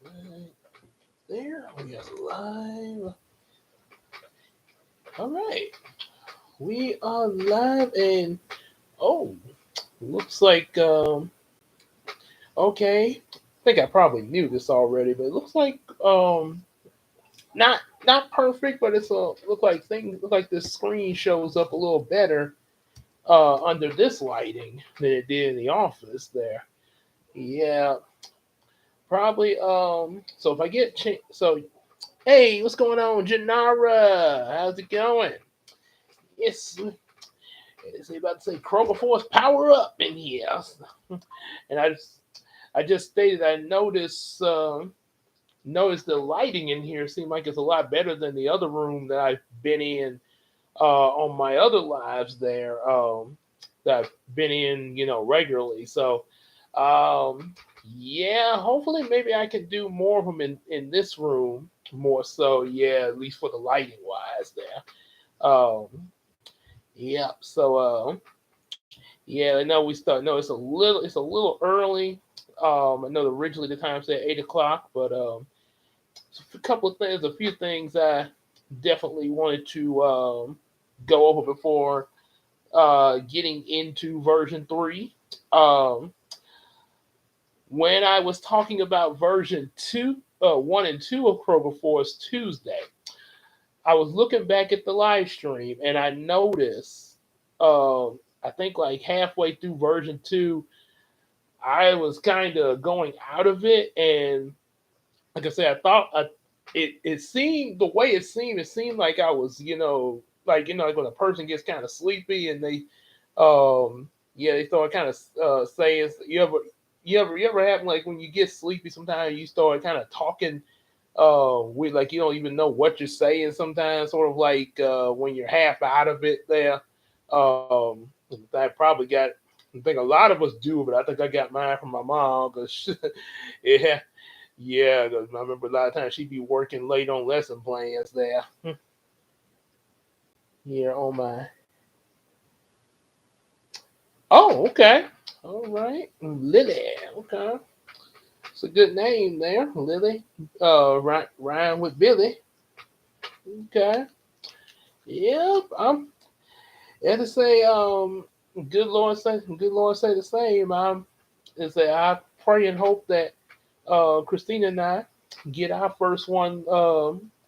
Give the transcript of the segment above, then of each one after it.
Right there. We got live. All right. We are live and oh, looks like okay. I think I probably knew this already, but it looks like not not perfect, but it's a look like this screen shows up a little better under this lighting than it did in the office there. Yeah, probably so if I get so hey, what's going on, Janara? How's it going? Yes, it's about to say Kroger Force power up in here. And I just stated I noticed the lighting in here seemed like it's a lot better than the other room that I've been in on my other lives there that I've been in, regularly. So yeah, hopefully maybe I can do more of them in this room more so. Yeah, at least for the lighting wise there. Yeah. So yeah, I know we start. No, it's a little early. I know originally the time said 8 o'clock, but a couple of things, a few things I definitely wanted to go over before getting into version 3. Um, when I was talking about version 2, 1 and 2 of Kroger Force Tuesday, I was looking back at the live stream and I noticed, I think like halfway through version 2, I was kind of going out of it, and like I said, I thought it seemed the way it seemed like I was, like when a person gets kind of sleepy and they, yeah, they start kind of saying, you ever happen like when you get sleepy, sometimes you start kind of talking, with like you don't even know what you're saying sometimes, sort of like when you're half out of it there. Um, I probably got. I think a lot of us do, but I think I got mine from my mom because yeah, yeah. 'Cause I remember a lot of times she'd be working late on lesson plans there. Here on my. Oh, okay. All right, Lily. Okay, it's a good name there, Lily. Rhyme with Billy. Okay. Yep. And to say, good Lord say the same. And say I pray and hope that Christina and I get our first one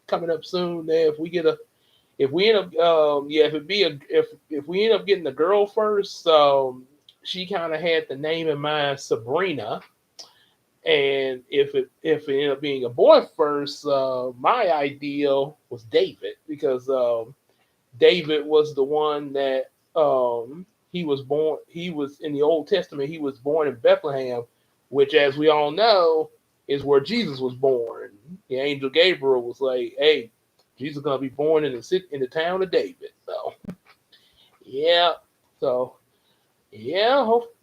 coming up soon. There, if we end up, yeah, if we end up getting the girl first, she kind of had the name in mind, Sabrina. And if it ended up being a boy first, my ideal was David because David was the one that he was born. He was in the Old Testament. He was born in Bethlehem, which, as we all know, is where Jesus was born. The angel Gabriel was like, "Hey, Jesus is gonna be born in the town of David." So yeah, so yeah, hope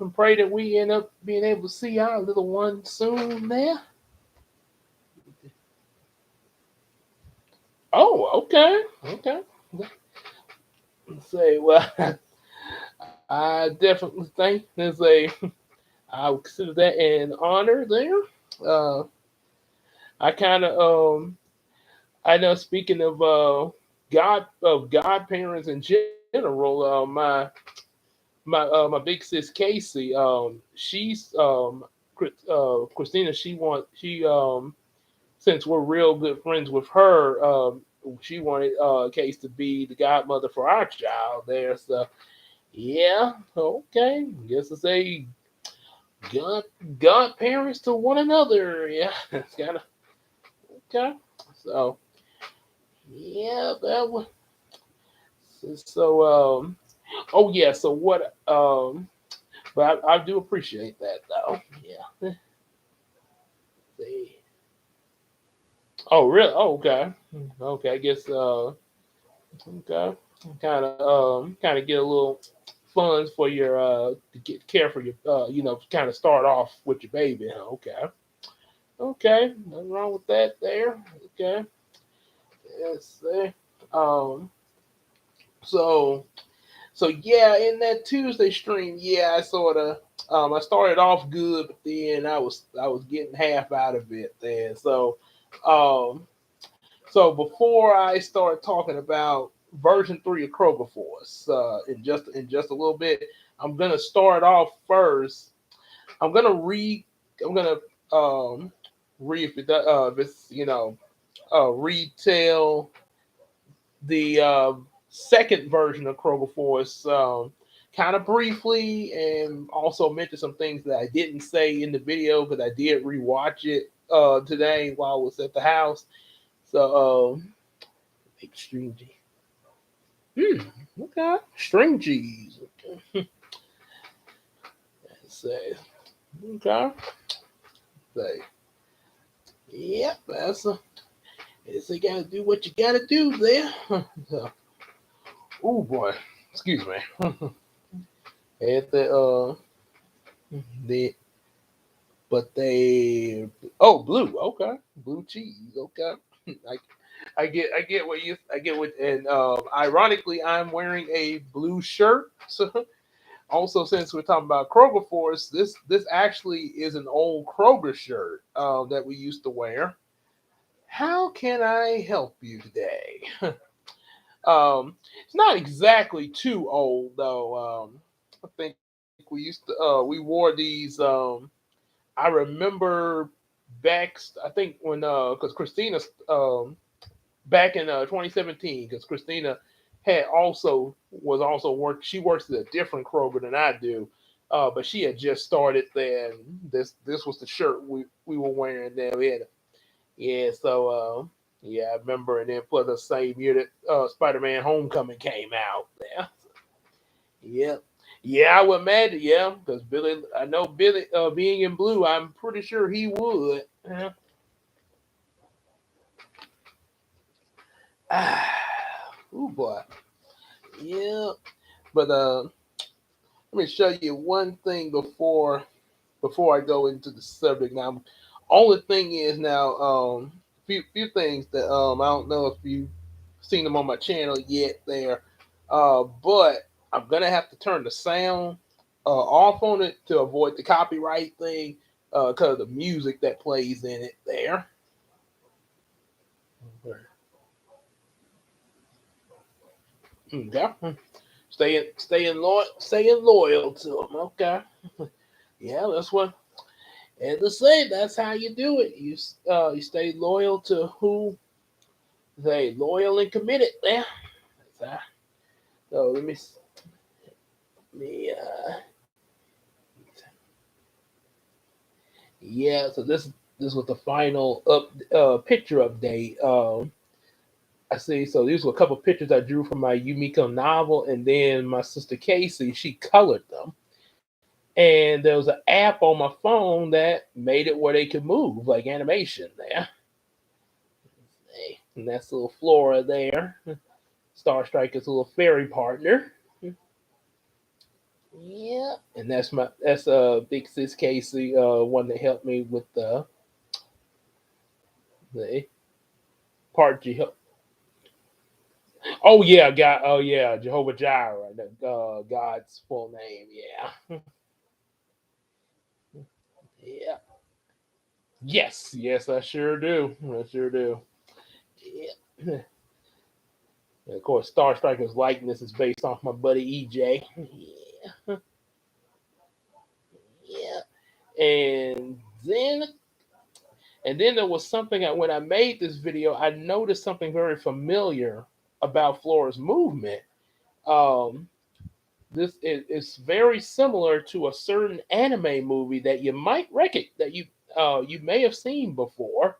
and pray that we end up being able to see our little one soon. There. Oh, okay, okay. Say, well, I definitely think I would consider that an honor there. Uh, I kind of I know speaking of godparents in general, my big sis Casey, she's Christina. She since we're real good friends with her, she wanted Case to be the godmother for our child there. So yeah, okay. Guess to say God godparents to one another. Yeah, it's kind of okay. So yeah, that was so. Oh yeah. So what? But I do appreciate that though. Yeah. See. Oh really? Oh, okay. Okay. I guess. Okay. Kind of get a little funds for your to get care for your kind of start off with your baby. Huh? Okay. Okay. Nothing wrong with that there. Okay. Yes. Sir. Um. So. So yeah, in that Tuesday stream, yeah, I sort of. I started off good, but then I was getting half out of it then. Um, so before I start talking about version 3 of Kroger Force, in just a little bit, I'm gonna start off first. I'm gonna read. I'm gonna read if it's retell the second version of Kroger Force kind of briefly, and also mention some things that I didn't say in the video because I did rewatch it today while I was at the house. So, make string cheese. Okay, string cheese. Let's say, okay, say, yep, it's you gotta do what you gotta do there. So, oh boy, excuse me. At the but they blue, okay, blue cheese, okay. I, I get what, and ironically, I'm wearing a blue shirt. So also, since we're talking about Kroger Force, this actually is an old Kroger shirt that we used to wear. How can I help you today? It's not exactly too old though. I think we wore these. I remember back. I think when because Christina back in 2017, because Christina had also worked. She works at a different Kroger than I do, but she had just started there. And this was the shirt we were wearing there. We had yeah, so yeah, I remember, and then plus the same year that Spider-Man: Homecoming came out. Yeah, yeah, yeah. I would imagine, yeah, because Billy, I know Billy, being in blue, I'm pretty sure he would. Ah, oh boy, yeah. But let me show you one thing before I go into the subject. Now, only thing is now, few things that I don't know if you've seen them on my channel yet. There, but I'm gonna have to turn the sound off on it to avoid the copyright thing, because of the music that plays in it. There, okay. Staying loyal to them. Okay, yeah, that's what. And to say that's how you do it. You stay loyal to who they loyal and committed. Yeah. So let me yeah. So this was the final picture update. I see. So these were a couple pictures I drew from my Yumiko novel, and then my sister Casey she colored them. And there was an app on my phone that made it where they could move like animation there. And that's little Flora there. Star Striker's little fairy partner. Yeah, and that's big sis Casey, one that helped me with the part you help. Oh yeah, God. Oh yeah, Jehovah Jireh, God's full name. Yeah, yeah. Yes, yes, I sure do. I sure do. Yeah. And of course, Star Striker's likeness is based off my buddy EJ. Yeah, yeah. And then and then there was something when I made this video, I noticed something very familiar about Flora's movement. Um, this is very similar to a certain anime movie that you might recognize that you may have seen before.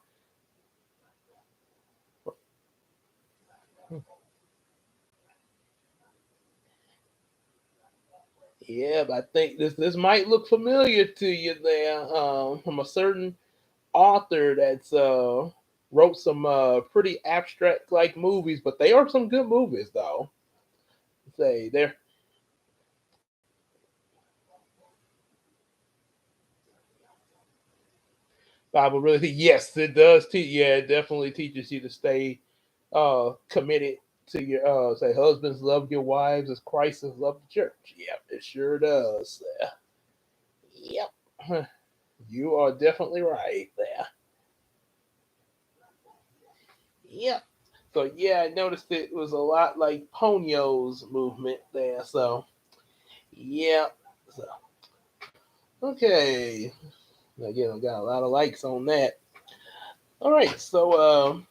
Yeah, but I think this might look familiar to you there, from a certain author that's wrote some pretty abstract like movies, but they are some good movies though. Say they're Bible really, yes, it does teach. Yeah, it definitely teaches you to stay committed to your say husbands love your wives as Christ has loved the church. Yeah, it sure does. Yeah. Yep. You are definitely right there. Yep. So yeah, I noticed it was a lot like Ponyo's movement there. So yeah. So okay. Again, I got a lot of likes on that. All right. So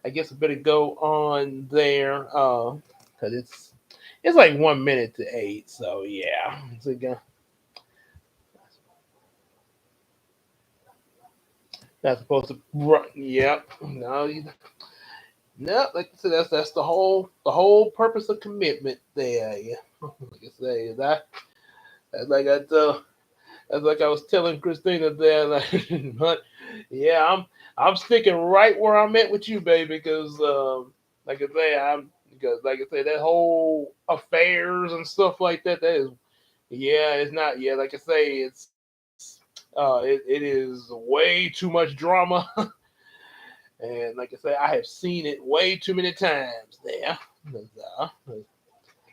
I guess I better go on there. Cause it's like 1 minute to 8. So yeah. So, not supposed to run. Yep. No, no. Like I said, that's the whole purpose of commitment there. Yeah. Like I say, that's like I tell. That's like I was telling Christina there. Like, but yeah, I'm sticking right where I'm at with you, baby. Because like I say, that whole affairs and stuff like that. That is, yeah, it's not. Yeah, like I say, it is way too much drama. And like I say, I have seen it way too many times there. Uh,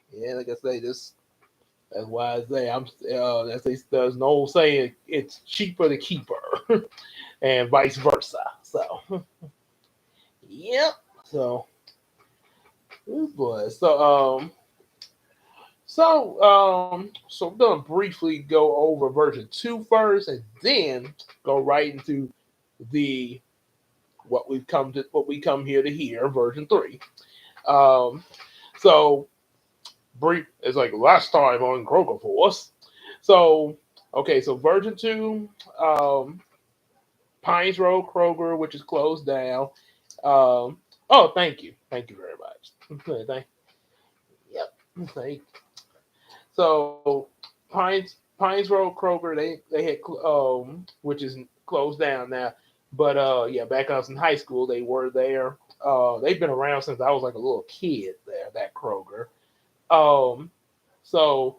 yeah, like I say, that's why I say there's an old saying, it's cheaper to keep her, and vice versa. So yep. So oh boy. So I'm gonna briefly go over version 2 first, and then go right into the what we come here to hear, version 3. Um, so brief is like last time on Kroger Force. So okay, so version 2, um, Pines Road Kroger, which is closed down. Oh, thank you very much. Thank, yep, thank. So Pines Road Kroger, they had which is closed down now. But yeah, back when I was in high school, they were there. They've been around since I was like a little kid there. That Kroger. Um, so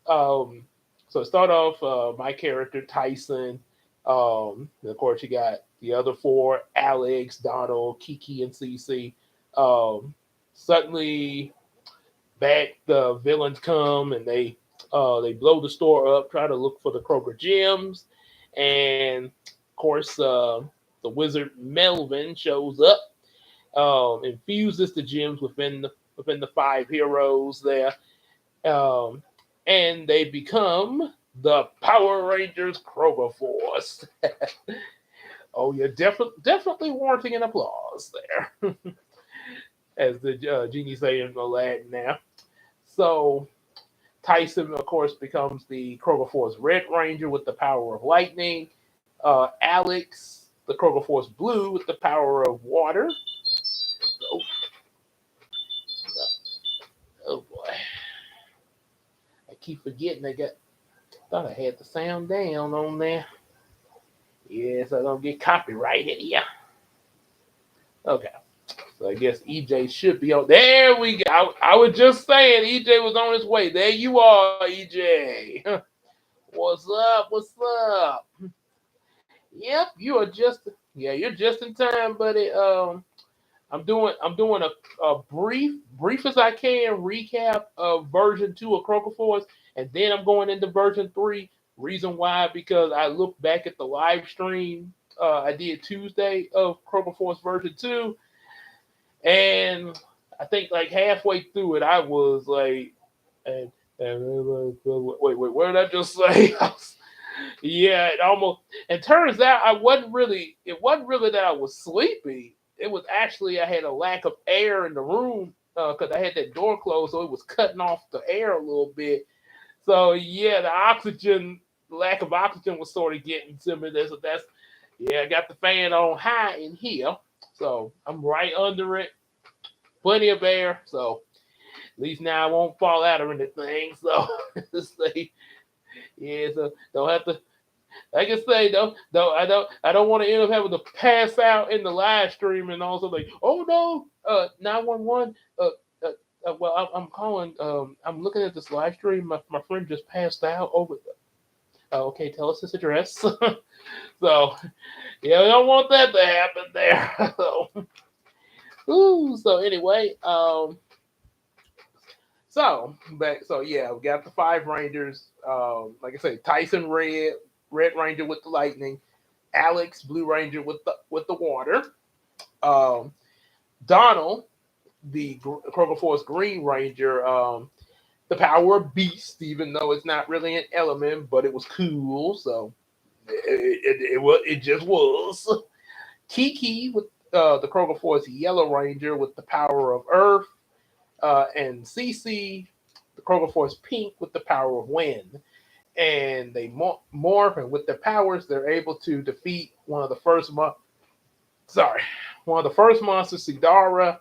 um, so start off my character Tyson. And of course, you got the other four: Alex, Donald, Kiki, and Cece. Um, Suddenly, back the villains come and they blow the store up, try to look for the Kroger gems, and of course, the wizard Melvin shows up, infuses the gems within the five heroes there, um, and they become the Power Rangers Kroger Force. Oh, you're definitely warranting an applause there, as the genie say in Aladdin now. So Tyson, of course, becomes the Kroger Force Red Ranger with the power of lightning. Alex, the Kroger Force Blue with the power of water. Oh, oh boy, I keep forgetting. Thought I had the sound down on there. Yes, I don't get copyrighted here. Okay. So I guess EJ should be on. There we go. I was just saying EJ was on his way. There you are, EJ. What's up? What's up? Yep, you're just in time, buddy. I'm doing a brief as I can recap of version 2 of Croker Force, and then I'm going into version 3. Reason why, because I looked back at the live stream I did Tuesday of Croker Force version 2, and I think like halfway through it, I was like, wait, what did I just say? Yeah, it almost. And turns out I wasn't really. It wasn't really that I was sleepy. It was actually I had a lack of air in the room because I had that door closed, so it was cutting off the air a little bit. So yeah, the lack of oxygen was sort of getting to me. That's yeah. I got the fan on high in here, so I'm right under it. Plenty of air, so at least now I won't fall out or anything. So stay. Yeah, so don't have to like I say, I don't want to end up having to pass out in the live stream and also like, oh no, 911. Well, I'm calling. I'm looking at this live stream. My friend just passed out over. Okay, tell us his address. So yeah, we don't want that to happen there. So, ooh, so anyway, So yeah, we got the five Rangers. Like I say, Tyson Red Ranger with the lightning, Alex Blue Ranger with the water, um, Donald the Kroger Force Green Ranger, the power of beast, even though it's not really an element, but it was cool, so it just was. Kiki with the Kroger Force Yellow Ranger with the power of earth, and Cece, the Kroger Force Pink with the power of wind. And they morph, and with their powers, they're able to defeat sorry, one of the first monsters, Sidara.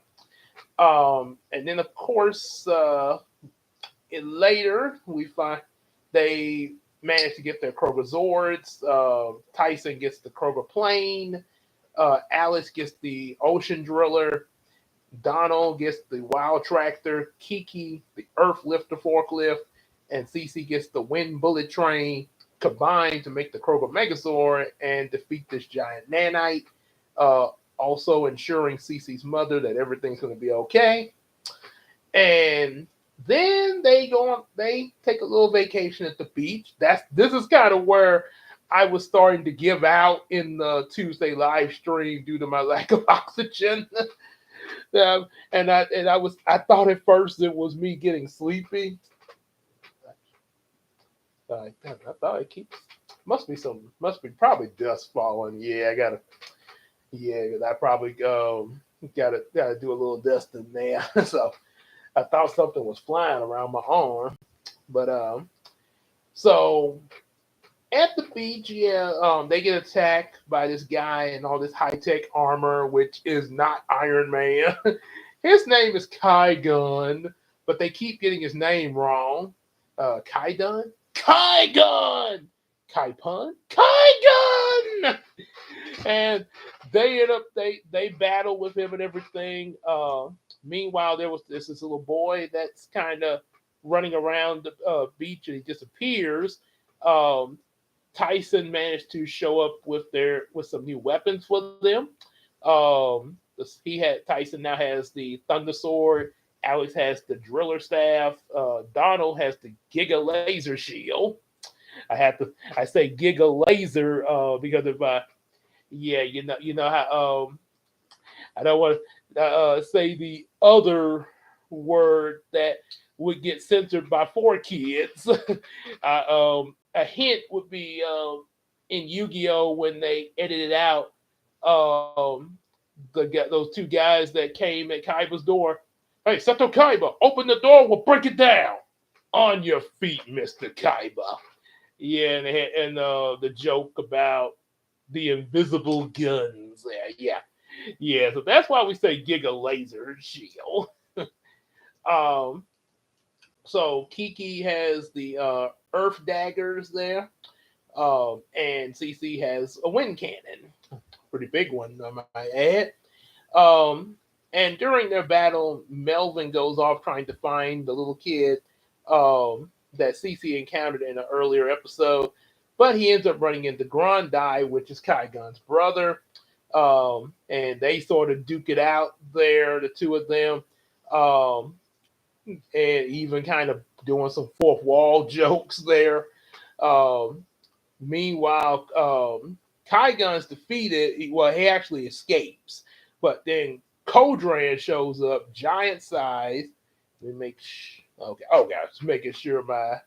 And then of course, later we find they manage to get their Kroger Zords. Tyson gets the Kroger Plane. Alice gets the Ocean Driller. Donald gets the Wild Tractor. Kiki the Earth Lifter Forklift, and Cece gets the Wind Bullet Train. Combined to make the Kroger Megazord and defeat this giant nanite. Uh, Also ensuring Cece's mother that everything's going to be okay. And then they take a little vacation at the beach. This is kind of where I was starting to give out in the Tuesday live stream due to my lack of oxygen. I thought at first it was me getting sleepy. I thought it keeps must be probably dust falling. Yeah, I gotta yeah, 'cause I probably gotta do a little dusting there. So I thought something was flying around my arm, but so at the beach, yeah, they get attacked by this guy and all this high tech armor, which is not Iron Man. His name is Kai Gun, but they keep getting his name wrong. Kai Gun, Kai Gun, Kai Pun, Kai Gun, and they end up they battle with him and everything. Meanwhile, there was this little boy that's kind of running around the beach and he disappears. Um, Tyson managed to show up with some new weapons for them. He had Tyson now has the Thunder Sword. Alex has the Driller Staff. Donald has the Giga Laser Shield. I say Giga Laser because of yeah, you know how I don't want to say the other word that would get censored by 4 kids. A hint would be in Yu-Gi-Oh when they edited out um, those two guys that came at Kaiba's door. Hey, Seto Kaiba, open the door. We'll break it down. On your feet, Mister Kaiba. Yeah, and the joke about the invisible guns there. Yeah, yeah. So that's why we say Giga Laser Shield. Um, so Kiki has the Earth daggers there, and CC has a wind cannon, pretty big one, I might add. Um, and during their battle, Melvin goes off trying to find the little kid that CC encountered in an earlier episode, but he ends up running into Grandai, which is Kai Gun's brother. And they sort of duke it out there, the two of them. Um, and even kind of doing some fourth wall jokes there. Um, Meanwhile, Kai Gun's defeated. Well, he actually escapes, but then Kodran shows up, giant size. Let me okay. Oh gosh, making sure because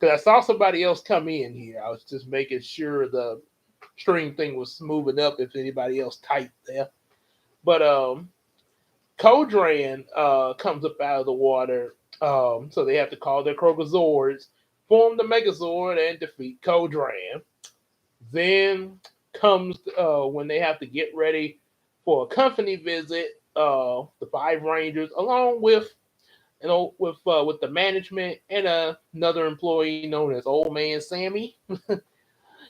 I saw somebody else come in here. I was just making sure the stream thing was moving up if anybody else typed there. But Kodran comes up out of the water, so they have to call their Kroger Zords, form the Megazord, and defeat Kodran. Then comes when they have to get ready for a company visit. The five Rangers, along with with the management and another employee known as Old Man Sammy.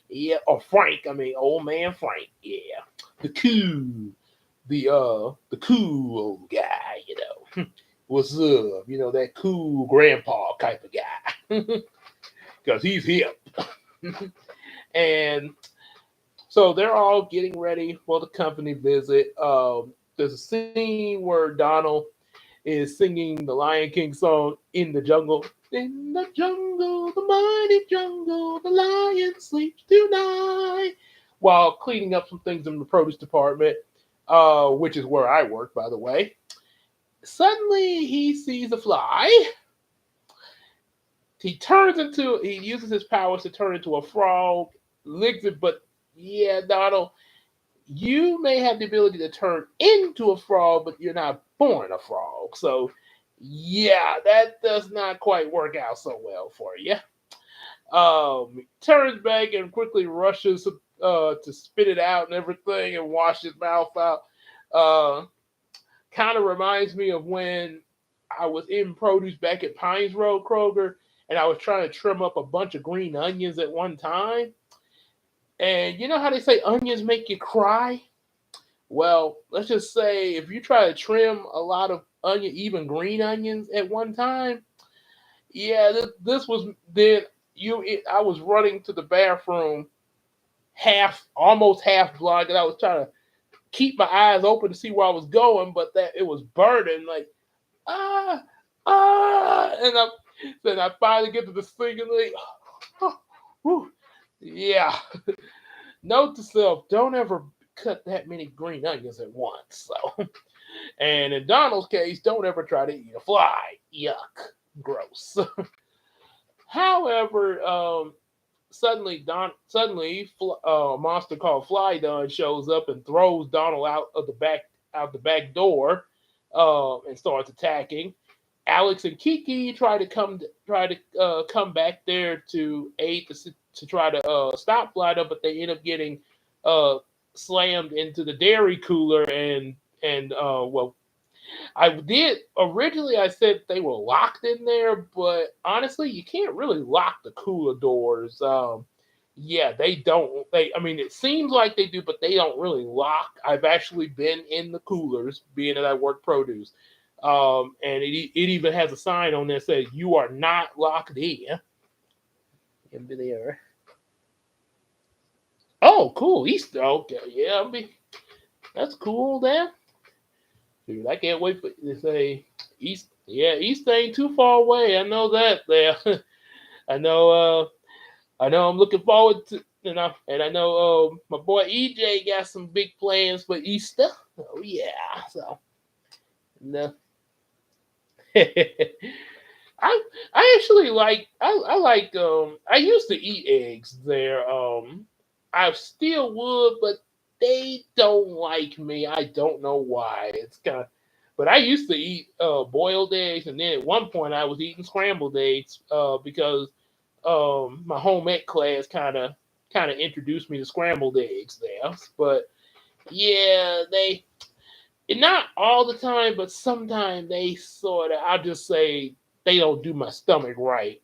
Yeah, or Frank. I mean, Old Man Frank. Yeah, the the cool old guy. What's up? That cool grandpa type of guy, because he's hip. And so they're all getting ready for the company visit. There's a scene where Donald is singing the Lion King song in the jungle. In the jungle, the mighty jungle, the lion sleeps tonight. While cleaning up some things in the produce department, which is where I work, by the way. Suddenly, he sees a fly. He uses his powers to turn into a frog, licks it, but yeah, Donald, you may have the ability to turn into a frog, but you're not born a frog. So, yeah, that does not quite work out so well for you. Turns back and quickly rushes to spit it out and everything and wash his mouth out. Uh, kind of reminds me of when I was in produce back at Pines Road Kroger and I was trying to trim up a bunch of green onions at one time. And you know how they say onions make you cry? Well, let's just say if you try to trim a lot of onion, even green onions at one time, yeah, this was then I was running to the bathroom almost half blind, and I was trying to keep my eyes open to see where I was going, but that it was burning like ah and then I finally get to the sink and like whew, yeah. Note to self: don't ever cut that many green onions at once. So, and in Donald's case, don't ever try to eat a fly. Yuck, gross. However, a monster called Fly Don shows up and throws Donald out the back door, and starts attacking. Alex and Kiki try to come back there to aid to try to stop Fly Don, but they end up getting uh, slammed into the dairy cooler and well, I did originally. I said they were locked in there, but honestly, you can't really lock the cooler doors. Yeah, they don't. I mean, it seems like they do, but they don't really lock. I've actually been in the coolers, being that I work produce, and it even has a sign on there that says you are not locked in. In there. Oh, cool, Easter. Okay, yeah, that's cool. Then. Dude, I can't wait for to say East. Yeah, East ain't too far away. I know that. There, I know. I know. I'm looking forward to and I know my boy EJ got some big plans for Easter. Oh yeah. So no. I actually like I like I used to eat eggs there. I still would, but they don't like me. I don't know why. It's kind of but I used to eat boiled eggs, and then at one point I was eating scrambled eggs because my home ec class kind of introduced me to scrambled eggs there. But yeah, they not all the time, but sometimes they sort of. I'll just say they don't do my stomach right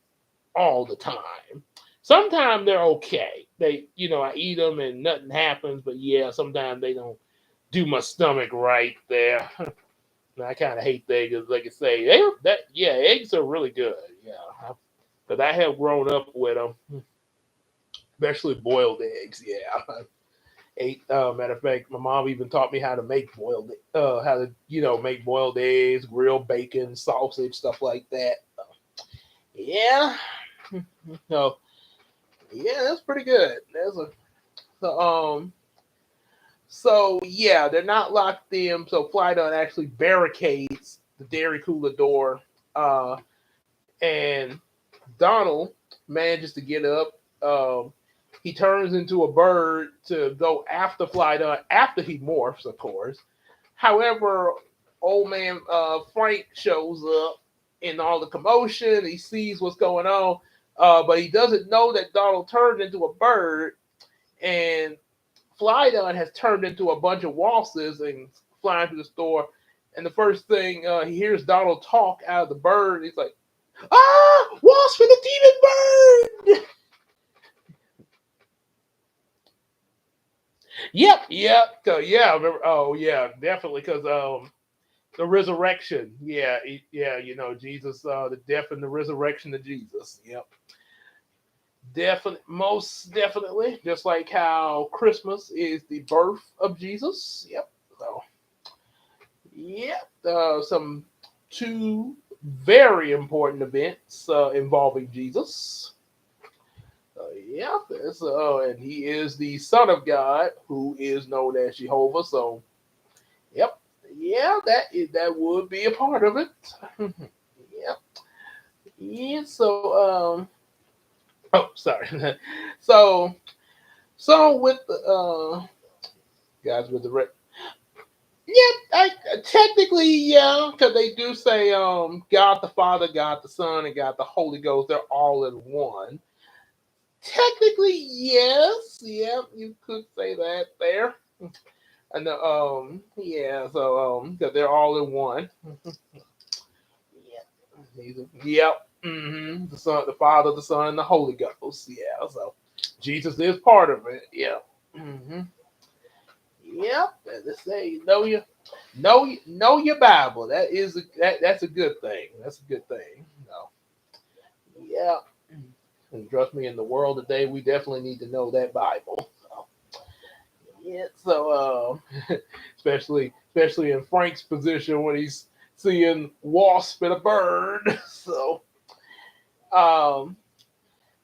all the time. Sometimes they're okay. I eat them and nothing happens. But yeah, sometimes they don't do my stomach right there. I kind of hate the eggs. Like I say, eggs are really good. Yeah, because I have grown up with them, especially boiled eggs. Yeah, ate. Matter of fact, my mom even taught me how to make make boiled eggs, grilled bacon, sausage, stuff like that. Yeah, so yeah, that's pretty good. So, so yeah, they're not locked in. So Flydon actually barricades the dairy cooler door, and Donald manages to get up. He turns into a bird to go after Flydon after he morphs, of course. However, old man Frank shows up in all the commotion. He sees what's going on, but he doesn't know that Donald turned into a bird, and Flydon has turned into a bunch of waltzes and flying through the store. And the first thing he hears Donald talk out of the bird, he's like, "Ah, waltz for the demon bird!" Yep. So yeah, I remember. Oh yeah, definitely because the resurrection. Yeah, yeah. Jesus, the death and the resurrection of Jesus. Yep. Definitely, most definitely. Just like how Christmas is the birth of Jesus. Yep. So, yep. Some two very important events involving Jesus. Yeah, and he is the Son of God, who is known as Jehovah. So, yep, yeah, that would be a part of it. Yep, yeah. Oh, sorry. so, so with the guys with the red. Yeah, technically, yeah, because they do say God the Father, God the Son, and God the Holy Ghost. They're all in one. Technically, yes. Yeah, you could say that there. And yeah, so because they're all in one. Yep. The Son, the Father, the Son, and the Holy Ghost. Yeah. So Jesus is part of it. Yeah. Yep. As they say, know your Bible. That's a good thing. That's a good thing. No. Yeah. And trust me, in the world today, we definitely need to know that Bible. So, yeah. So especially in Frank's position when he's seeing wasp and a bird. Um,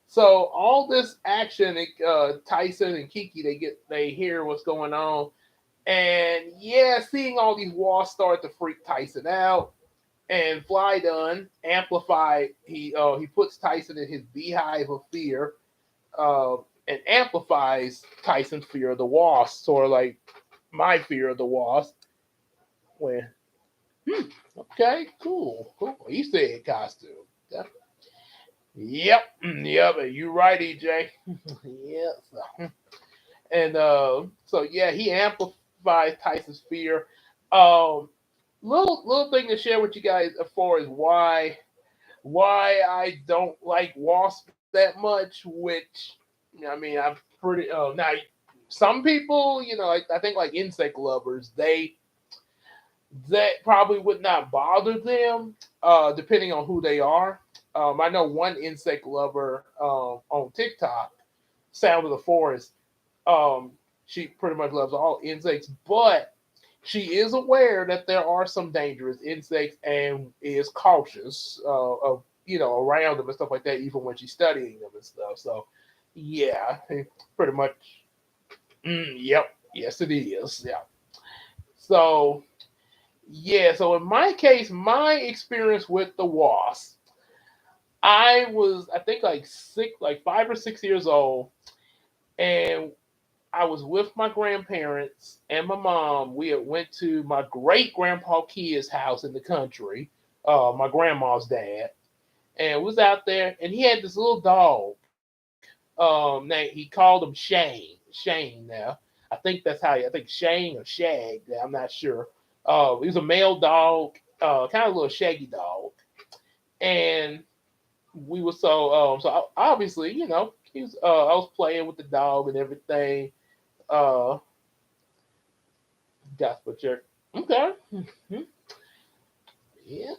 so all this action, Tyson and Kiki, they hear what's going on, and yeah, seeing all these wasps start to freak Tyson out. And Fly Done amplified. He puts Tyson in his beehive of fear, uh, and amplifies Tyson's fear of the wasp, sort of like my fear of the wasp. When okay, cool. He said costume. Yeah. Yep, yep. You right, EJ. Yeah. And so yeah, he amplifies Tyson's fear. Um, little thing to share with you guys as far as why I don't like wasps that much. Which I mean, I'm pretty now. Some people, I think like insect lovers, that probably would not bother them, depending on who they are. I know one insect lover on TikTok, Sound of the Forest. Um, she pretty much loves all insects, but she is aware that there are some dangerous insects and is cautious of around them and stuff like that, even when she's studying them and stuff. So, yeah, pretty much. Yep, yes, it is. Yeah. So, yeah, so in my case, my experience with the wasp, I think like 5 or 6 years old, and I was with my grandparents and my mom. We had went to my great grandpa Kia's house in the country, my grandma's dad, and was out there, and he had this little dog. He called him Shane. Shane now. I think Shane or Shag. I'm not sure. He was a male dog, kind of a little shaggy dog, and we were obviously, he was. I was playing with the dog and everything. Uh, Gospel church. Okay. Mhm. Yeah.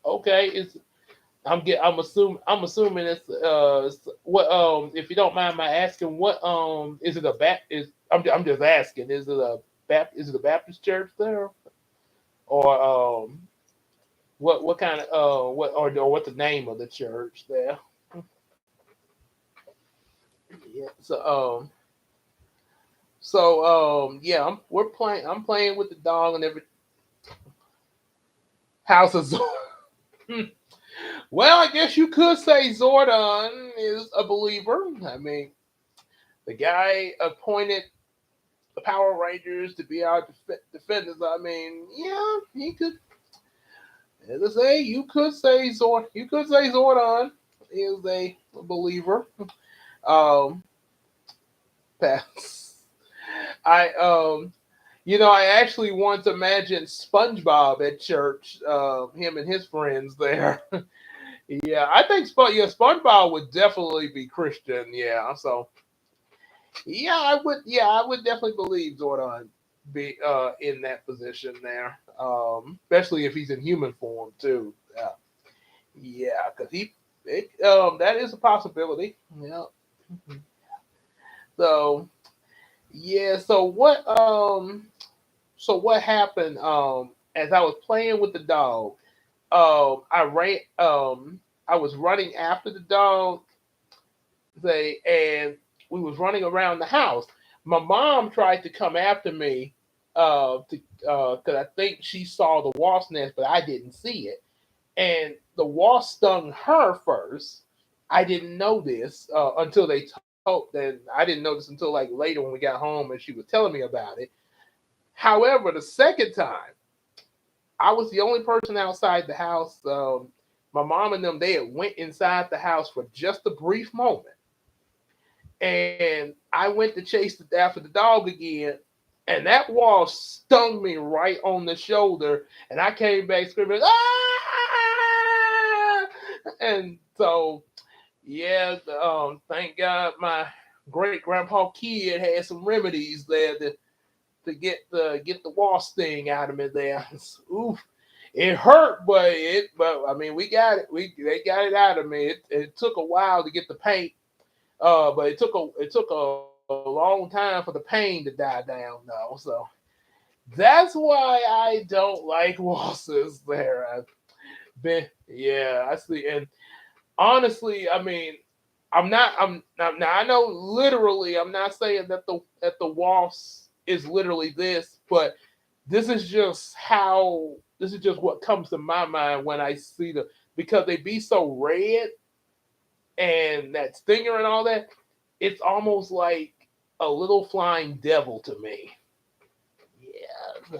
Okay. I'm assuming it's what if you don't mind my asking, what is it a Baptist? I'm just asking, is it a Baptist church there, or what kind of or what's the name of the church there? Yeah. Yeah, I'm playing with the dog and every house of Zordon. Well, I guess you could say Zordon is a believer. I mean, the guy appointed the Power Rangers to be our defenders. I mean, yeah, he could. As I say, You could say Zordon is a believer. Um, pass. I I actually once imagined SpongeBob at church. Him and his friends there. Yeah, I think SpongeBob would definitely be Christian. Yeah, so yeah, I would. Yeah, I would definitely believe Zordon be in that position there, especially if he's in human form too. Yeah, because that is a possibility. Yeah. So yeah, so what happened as I was playing with the dog, I ran. I was running after the dog, and we was running around the house. My mom tried to come after me, because I think she saw the wasp nest, but I didn't see it, and the wasp stung her first. I didn't know this until they told. Then I didn't know this until like later when we got home and she was telling me about it. However, the second time, I was the only person outside the house. My mom and them, they had went inside the house for just a brief moment, and I went to chase after the dog again, and that wall stung me right on the shoulder, and I came back screaming, ah! And so, yeah, thank God my great grandpa Kid had some remedies there to get the wasp sting out of me there. Oof. It hurt, but I mean we got it. They got it out of me. It took a while to get the pain, but it took a long time for the pain to die down though. So that's why I don't like wasps there. I've been, yeah, I see. And honestly, I mean, I'm now I know literally I'm not saying that the wasp is literally this, but this is just what comes to my mind when I see the, because they be so red and that stinger and all that, it's almost like a little flying devil to me. Yeah.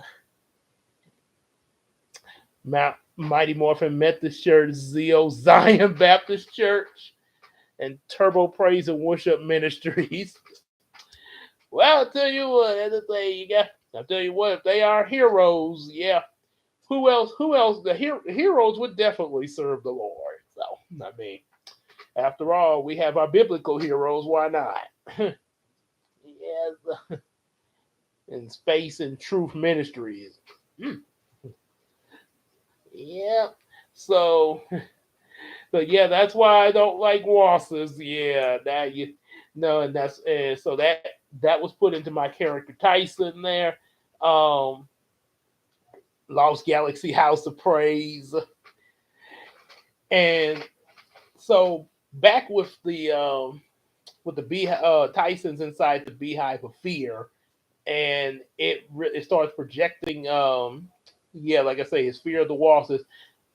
Mount Mighty Morphin Methodist Church, Zio Zion Baptist Church, and Turbo Praise and Worship Ministries. Well, I'll tell you what, that's the thing you got. I'll tell you what, if they are heroes, yeah. Who else? Who else? The heroes would definitely serve the Lord. So, I mean, after all, we have our biblical heroes. Why not? Yes, in Space and Truth Ministries. Mm, yeah. So, but yeah, that's why I don't like wasps. Yeah, that you no, and that's so that was put into my character Tyson there. Um, Lost Galaxy House of Praise, and so back with the bee Tyson's inside the Beehive of Fear, and it starts projecting. Yeah, like I say, his fear of the wasps.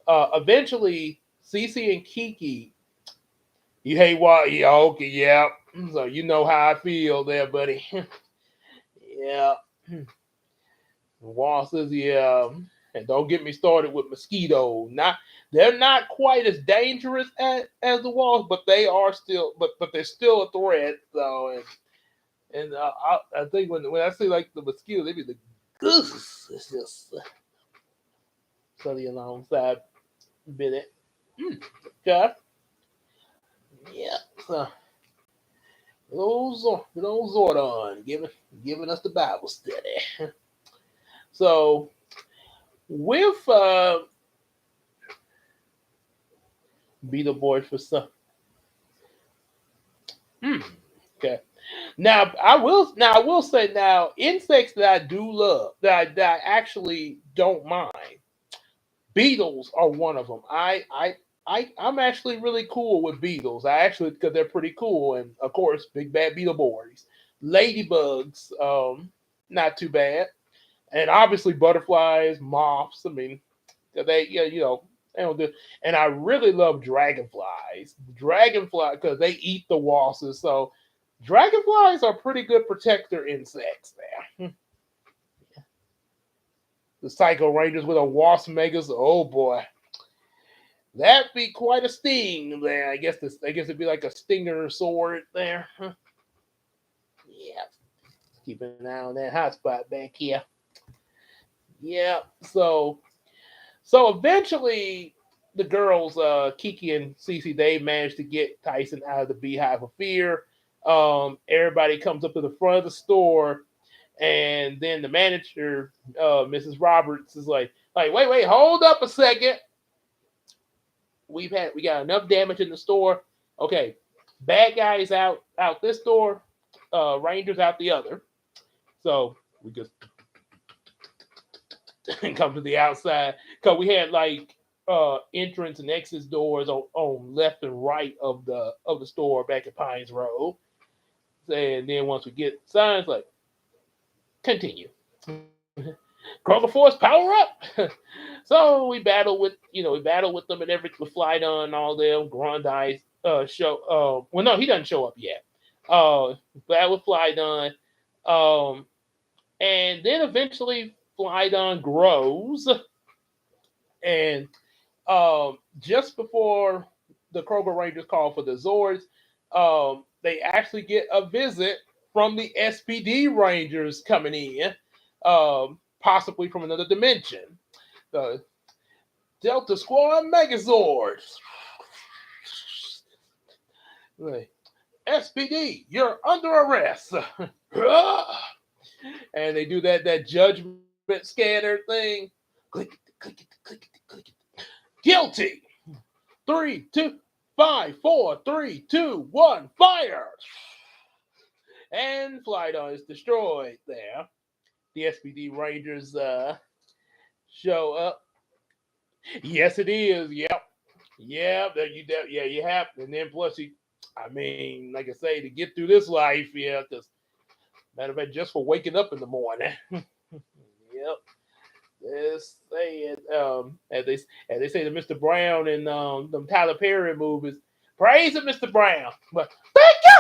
Eventually, Cece and Kiki, you hate what? Yeah, okay, yeah. So you know how I feel there, buddy. Yeah, wasps. Yeah, and don't get me started with mosquitoes. Not they're not quite as dangerous as the wasps, but they are still, but they're still a threat. So and I think when I say like the mosquito, they be the goose. It's just sunny alongside bit it. Mm, okay. Yeah. So those Zordon giving us the Bible study. So with Beetleborgs for some. Mm, okay. Now I will say now insects that I do love that I actually don't mind. Beetles are one of them. I'm actually really cool with beetles. I actually because they're pretty cool, and of course, big bad beetle boys, ladybugs, not too bad, and obviously butterflies, moths. I mean, they yeah, they don't do. And I really love dragonflies. Dragonfly because they eat the wasps, so dragonflies are pretty good protector insects. There, the Psycho Rangers with a wasp megas. Oh boy, that'd be quite a sting there. I guess it'd be like a stinger sword there. Huh. Yeah. Keep an eye on that hot spot back here. Yeah. So eventually the girls, Kiki and Cece, they managed to get Tyson out of the Beehive of Fear. Everybody comes up to the front of the store, and then the manager, Mrs. Roberts, is like, wait, hold up a second. We got enough damage in the store. Okay, bad guys out this door, Rangers out the other. So we just and come to the outside because we had like entrance and exit doors on left and right of the store back at Pines Road. And then once we get signs like continue. Kroger Force, power up! So we battle with them and everything with Flydon and all them. Grondice show. Well, no, he doesn't show up yet. Battle with Flydon, and then eventually Flydon grows, and just before the Kroger Rangers call for the Zords, they actually get a visit from the SPD Rangers coming in, possibly from another dimension. The Delta Squad Megazords. SPD, you're under arrest. And they do that judgment scanner thing. Click it, click it, click it, click it. Guilty. 3, 2, 5, 4, 3, 2, 1, fire. And Flydon is destroyed there. The SPD Rangers show up. Yes, it is. Yep. Yeah, you have. And then plus, I mean, like I say, to get through this life, yeah, because matter of fact, just for waking up in the morning. Yep. Let's say it. As they say to Mr. Brown in them Tyler Perry movies, praise it, Mr. Brown. But thank you.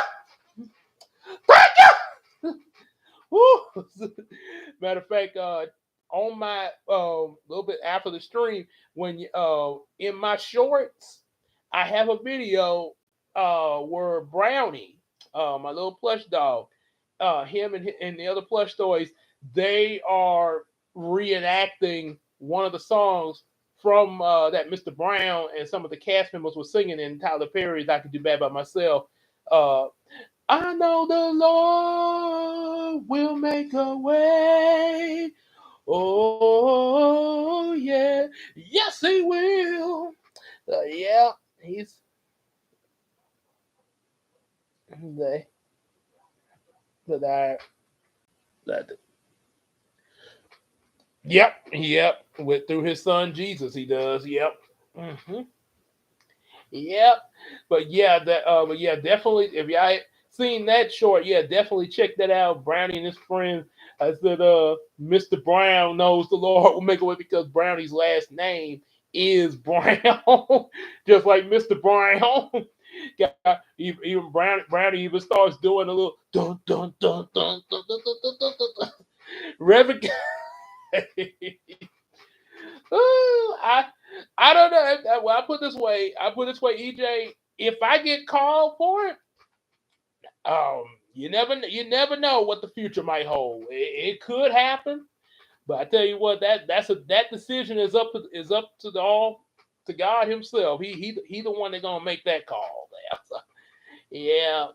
Matter of fact, on my little bit after the stream, when in my shorts, I have a video where Brownie, my little plush dog, him and the other plush toys, they are reenacting one of the songs from that Mr. Brown and some of the cast members were singing in Tyler Perry's "I Could Do Bad by Myself." I know the Lord will make a way. Oh yeah, yes He will. Yeah, he's they, but I that. Yep. With through his son Jesus, he does. Yep. Hmm. Yep. But yeah, definitely. If y'all seen that short, yeah, definitely check that out. Brownie and his friends. I said, Mr. Brown knows the Lord will make a way because Brownie's last name is Brown, just like Mr. Brown. Even Brownie even starts doing a little dun dun dun dun dun dun dun dun dun. Dun. Reverend. I I don't know. Well, I put this way, EJ. If I get called for it, you never know what the future might hold. It could happen, but I tell you what, that decision is up to the all to God Himself. He the one that's gonna make that call there. So, yeah.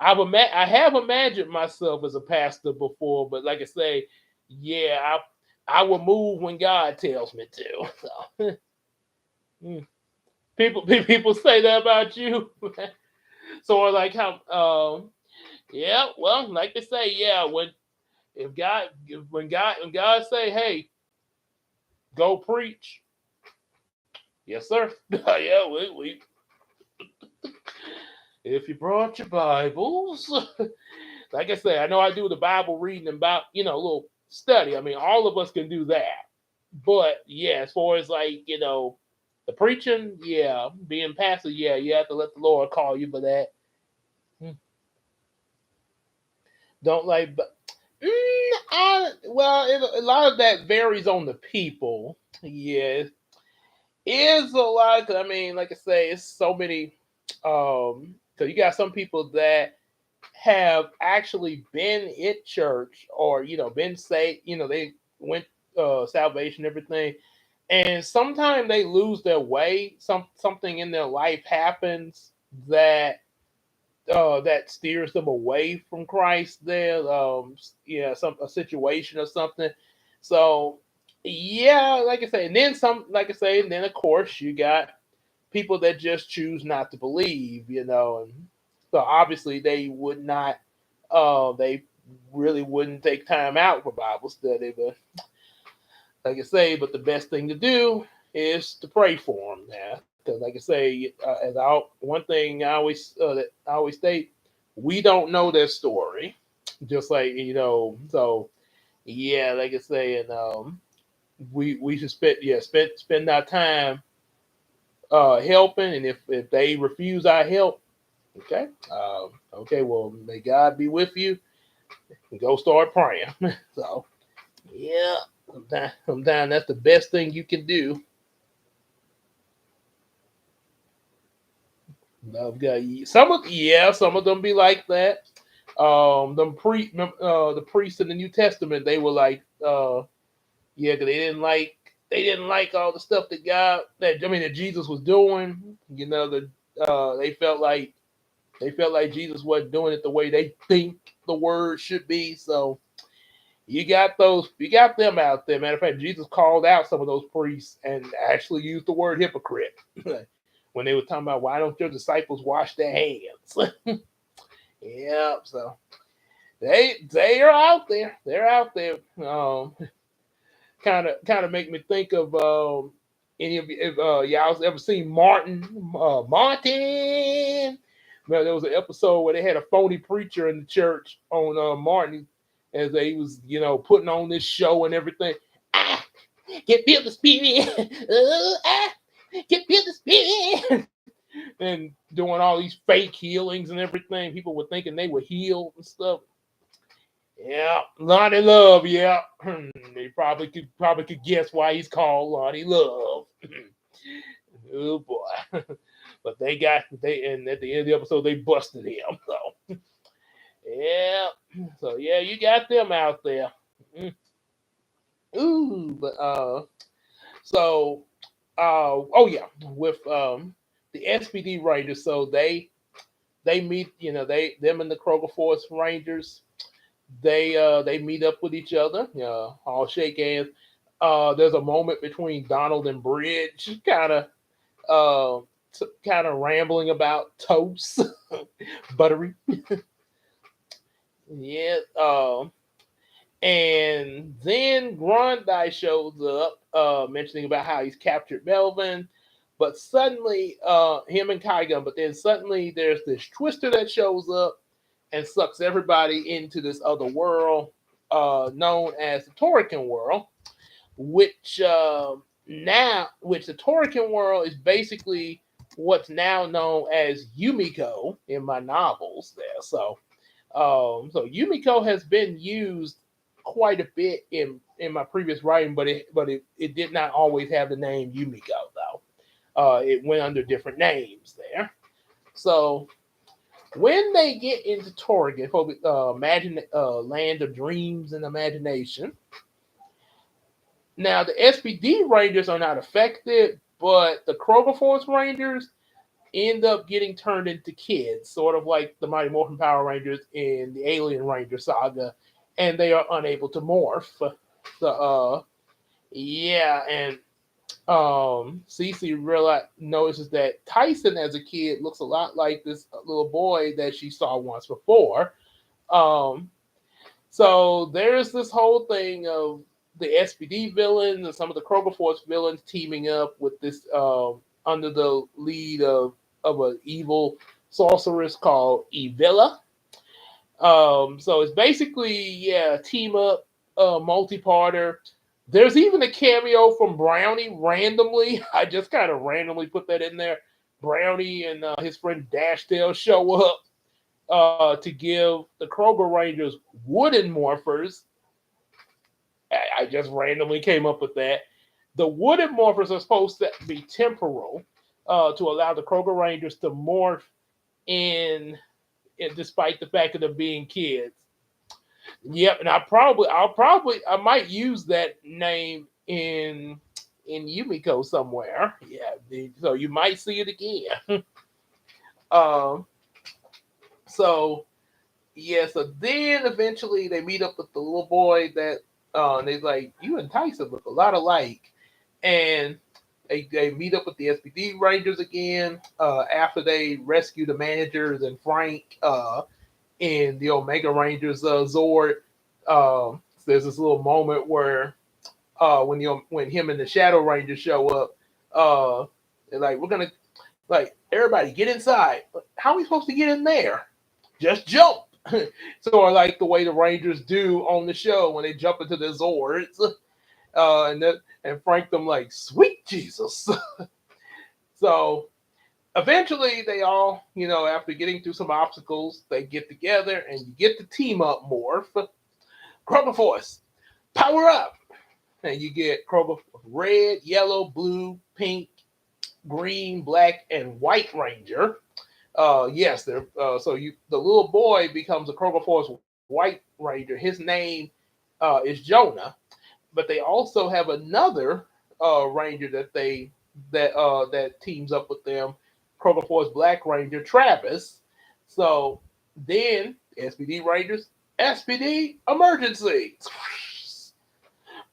I have imagined myself as a pastor before, but like I say, yeah, I will move when God tells me to. So mm. people say that about you. So or like how yeah, well, like they say, yeah, when God say, hey, go preach, yes sir. Yeah, we if you brought your Bibles, like I say, I know I do the Bible reading about a little study. I mean, all of us can do that. But yeah, as far as like the preaching, yeah, being pastor, yeah, you have to let the Lord call you for that. Hmm. Don't like, but a lot of that varies on the people. Yeah, is a lot. 'Cause, I mean, like I say, it's so many. Because you got some people that have actually been in church or been saved. They went salvation, everything, and sometimes they lose their way. Something in their life happens that that steers them away from Christ. There, yeah, a situation or something. So, yeah, like I say, and then some, like I say, and then of course you got people that just choose not to believe. And so obviously they would not. They really wouldn't take time out for Bible study, but like I say, but the best thing to do is to pray for them now. Because, like I say, one thing that I always state, we don't know their story, just like So yeah, like I say, and we should spend our time helping, and if they refuse our help, okay, well, may God be with you. Go start praying. So yeah, sometimes that's the best thing you can do. Love God. Some of them be like that. The priests in the New Testament, they were like, yeah, because they didn't like all the stuff that Jesus was doing. They felt like Jesus wasn't doing it the way they think the word should be. So you got them out there. Matter of fact, Jesus called out some of those priests and actually used the word hypocrite when they were talking about, why don't your disciples wash their hands? Yeah, so they are out there. They're out there. Kind of make me think of any of you, if y'all ever seen Martin. Well, there was an episode where they had a phony preacher in the church on Martin, as he was putting on this show and everything. Ah, get filled the spirit. Get filled the spirit. And doing all these fake healings and everything. People were thinking they were healed and stuff. Yeah, Lonnie Love. Yeah, they probably could guess why he's called Lonnie Love. Oh boy, but and at the end of the episode they busted him. So yeah, you got them out there. Mm. Ooh, but so oh yeah, with the SPD Rangers. So they meet. Them and the Kroger Forest Rangers. They meet up with each other, all shake hands. There's a moment between Donald and Bridge, uh, kind of rambling about toast, buttery. Yeah. And then Grondai shows up, mentioning about how he's captured Melvin. But suddenly, him and Kaigun. But then suddenly, there's this Twister that shows up and sucks everybody into this other world, known as the Torican world, which which the Torican world is basically what's now known as Yumiko in my novels. There, so Yumiko has been used quite a bit in my previous writing, but it did not always have the name Yumiko though. It went under different names there. So when they get into Torgan, imagine land of dreams and imagination. Now the SPD Rangers are not affected, but the Kroger Force Rangers end up getting turned into kids, sort of like the Mighty Morphin Power Rangers in the Alien Ranger saga, and they are unable to morph. So, yeah, and Cece notices that Tyson, as a kid, looks a lot like this little boy that she saw once before. Um, so there's this whole thing of the SPD villains and some of the Kroger Force villains teaming up with this under the lead of an evil sorceress called Evilla. So it's basically team up, multi-parter. There's even a cameo from Brownie randomly. I just kind of randomly put that in there. Brownie and his friend Dashtail show up to give the Kroger Rangers wooden morphers. I just randomly came up with that. The wooden morphers are supposed to be temporal to allow the Kroger Rangers to morph despite the fact of them being kids. Yep, and I might use that name in Yumiko somewhere. Yeah, so you might see it again. um, so so then eventually they meet up with the little boy that they're like, you and Tyson look a lot alike, and they meet up with the SPD Rangers again after they rescue the managers and Frank in the Omega Rangers Zord. So there's this little moment where when him and the Shadow Ranger show up, they're like, we're gonna like everybody get inside. How are we supposed to get in there? Just jump. So like the way the Rangers do on the show when they jump into the Zords, and Frank them like, sweet Jesus. So eventually they all, after getting through some obstacles, they get together and you get the team up morph. Kroger Force, power up. And you get Kroger red, yellow, blue, pink, green, black, and white Ranger. Yes, they're the little boy becomes a Kroger Force white Ranger. His name is Jonah, but they also have another Ranger that teams up with them, Kroger Force Black Ranger Travis. So then SPD Rangers, SPD emergency.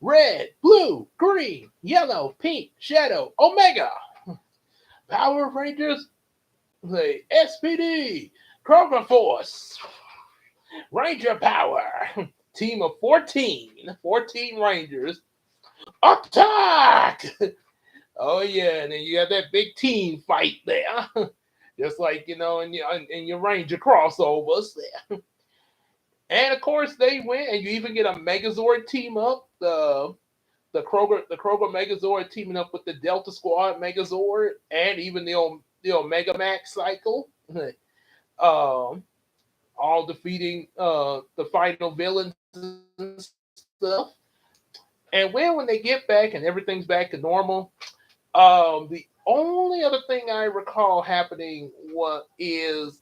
Red, blue, green, yellow, pink, shadow, omega. Power Rangers, the SPD, Kroger Force, Ranger Power. Team of 14 Rangers. Attack! Oh yeah, and then you have that big team fight there. Just like, in your Ranger crossovers there. And of course they win, and you even get a Megazord team up. The Kroger Megazord teaming up with the Delta Squad Megazord, and even the Omega Max cycle, all defeating the final villains and stuff. And when they get back and everything's back to normal, the only other thing I recall happening is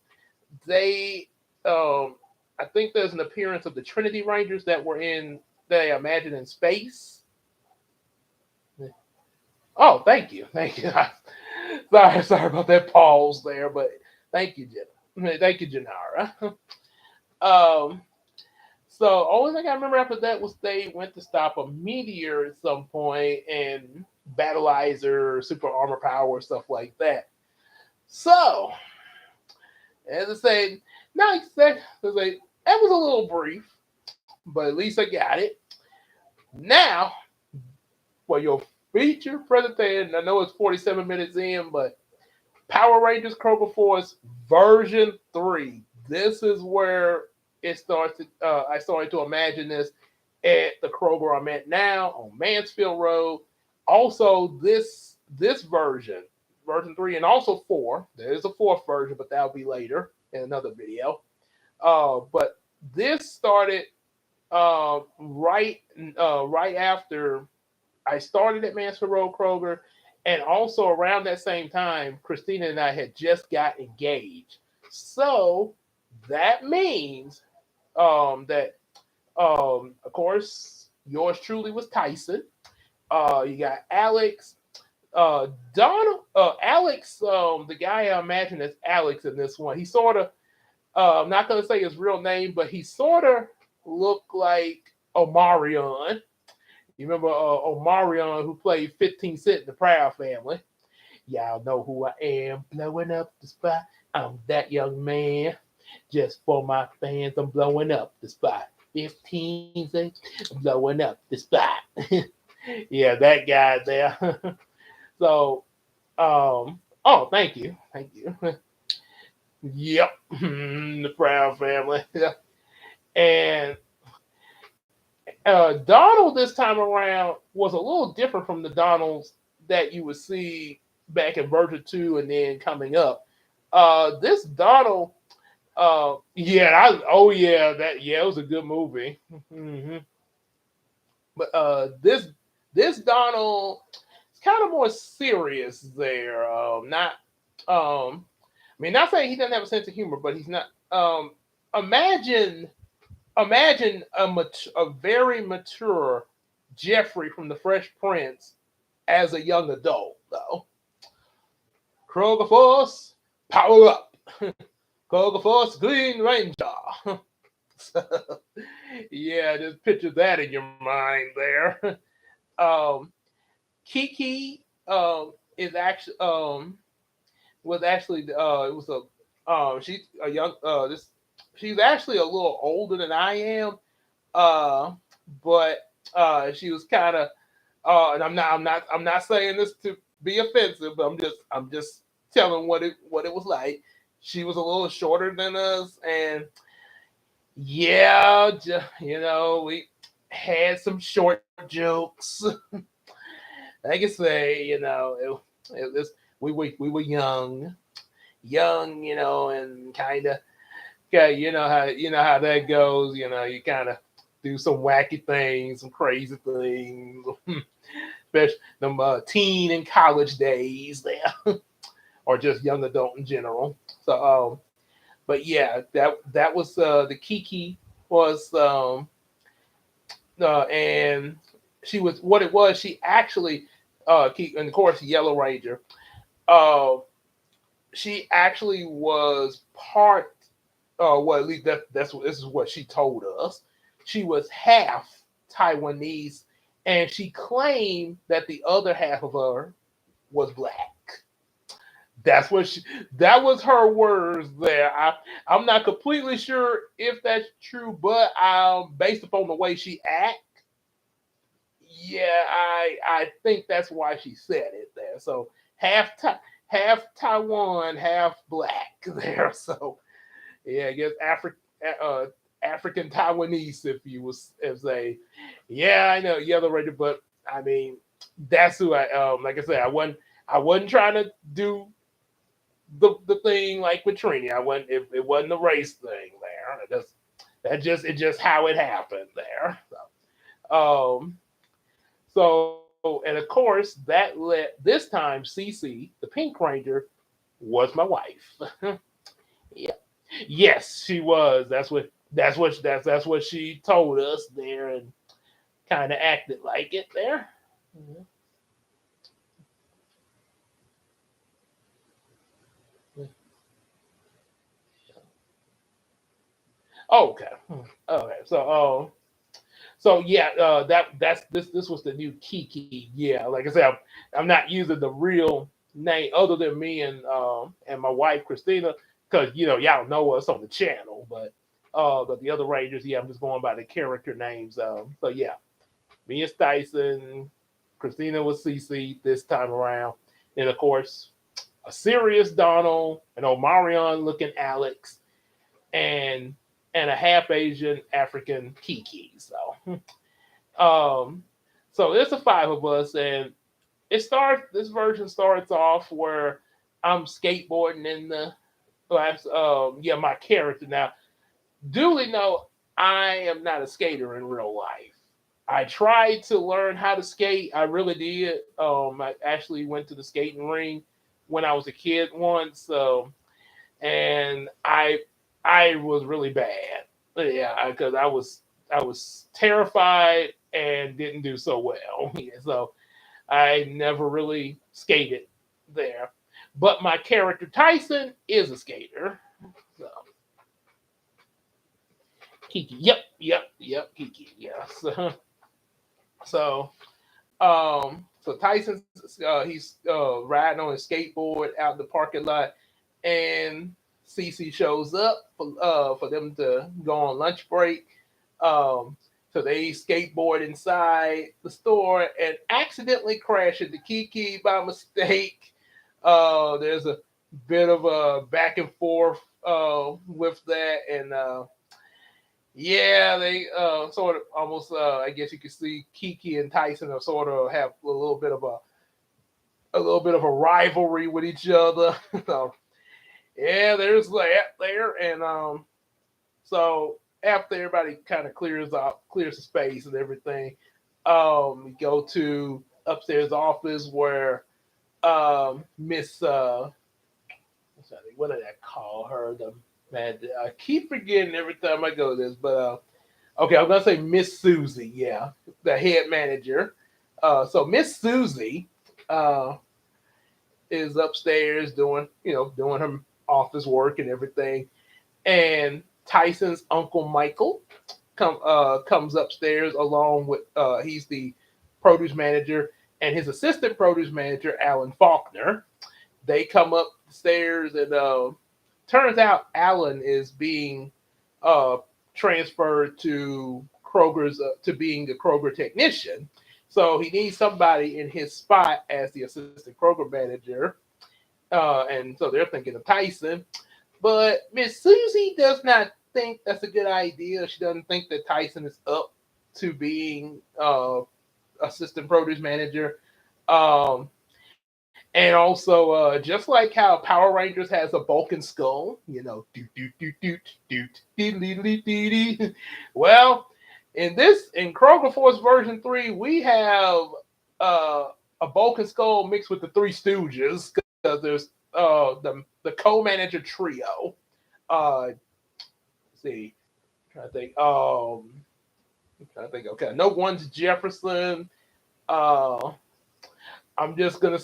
they, I think there's an appearance of the Trinity Rangers that I imagine in space. Oh, thank you. Sorry about that pause there, but thank you, Jenna. Thank you, Janara. Um, so only thing I remember after that was they went to stop a meteor at some point and battleizer, super armor power, stuff like that. So, as I say, that was a little brief, but at least I got it. Now, for your feature presentation, I know it's 47 minutes in, but Power Rangers Kroger Force version 3. This is where it started. I started to imagine this at the Kroger I'm at now on Mansfield Road. Also, this version 3, and also 4. There is a fourth version, but that'll be later in another video. But this started right after I started at Mansfield Road Kroger, and also around that same time, Christina and I had just got engaged. So that means that, of course, yours truly was Tyson. You got Alex, Donald, Alex, the guy I imagine is Alex in this one. He sort of, I'm not going to say his real name, but he sort of looked like Omarion. You remember Omarion, who played 15 Cent in the Proud Family? Y'all know who I am, blowing up the spot. I'm that young man. Just for my fans, I'm blowing up the spot. 15 Cent, I'm blowing up the spot. Yeah, that guy there. So, oh, thank you. Yep, the Proud Family. And Donald this time around was a little different from the Donalds that you would see back in version 2 and then coming up. This Donald, it was a good movie. Mm-hmm. But this Donald is kind of more serious there. Not saying he doesn't have a sense of humor, but he's not. Imagine a very mature Jeffrey from The Fresh Prince as a young adult, though. Kroger Force, power up. Kroger Force, Green Ranger. So, yeah, just picture that in your mind there. Kiki is actually was actually it was she's a young she's actually a little older than I am, but she was kind of And I'm not saying this to be offensive, but I'm just telling what it was like. She was a little shorter than us, and yeah, we had some short jokes. I can say, we were young, and kind of, okay, you know how that goes. You kind of do some wacky things, some crazy things, especially them teen and college days there, or just young adult in general. So, but yeah, that was the Kiki was, and she was what it was. She actually, and of course, Yellow Ranger. Uh, she actually was part. Well, at least this is what she told us. She was half Taiwanese, and she claimed that the other half of her was black. That's what she. That was her words there. I'm not completely sure if that's true, but based upon the way she act, yeah, I think that's why she said it there. So half Taiwan, half black there. So yeah, I guess uh, African Taiwanese, if you was if they, yeah, I know Yellow Ranger, but I mean that's who I like I said, I wasn't trying to do the thing like with Trini. I wasn't it wasn't a race thing there. It just how it happened there. So and of course that led this time Cece, the Pink Ranger, was my wife. Yeah. Yes, she was. That's what she told us there, and kind of acted like it there. Mhm. Okay. Okay. So yeah, this was the new Kiki. Yeah, like I said, I'm not using the real name other than me and my wife Christina, because y'all know us on the channel, but the other Rangers, yeah, I'm just going by the character names. So yeah, me is Tyson, Christina was CC this time around, and of course a serious Donald, an Omarion looking Alex, and a half Asian African Kiki. Um, so there's the five of us, and this version starts off where I'm skateboarding in the last. Yeah, my character now. Duly know I am not a skater in real life. I tried to learn how to skate. I really did. I actually went to the skating ring when I was a kid once. And I was really bad. Yeah, because I was terrified and didn't do so well. Yeah, so I never really skated there. But my character Tyson is a skater. So Kiki, yep, Kiki, yes. So so Tyson's he's riding on his skateboard out in the parking lot, and Cece shows up for them to go on lunch break. Um, so they skateboard inside the store and accidentally crash into Kiki by mistake. There's a bit of a back and forth with that, and yeah, they sort of almost. I guess you could see Kiki and Tyson are sort of have a little bit of a rivalry with each other. So yeah, there's that there, and so after everybody kind of clears the space and everything, we go to upstairs office where Miss what did I call her? The man, I keep forgetting every time I go to this, but okay, I'm gonna say Miss Susie. Yeah, the head manager. So Miss Susie uh, is upstairs doing her office work and everything, and Tyson's uncle Michael comes upstairs along with he's the produce manager and his assistant produce manager Alan Faulkner. They come up the stairs, and turns out Alan is being uh, transferred to Kroger's to being a Kroger technician. So he needs somebody in his spot as the assistant Kroger manager. And so they're thinking of Tyson. But Miss Susie does not think that's a good idea. She doesn't think that Tyson is up to being assistant produce manager. Um, and also, just like how Power Rangers has a Vulcan skull, doot doot doot doot doot dee. Well, in Kroger Force version 3, we have uh, a Vulcan skull mixed with the Three Stooges because there's the co-manager trio. Let's see, I'm trying to think. I'm trying to think. Okay, no one's Jefferson. Uh, I'm just gonna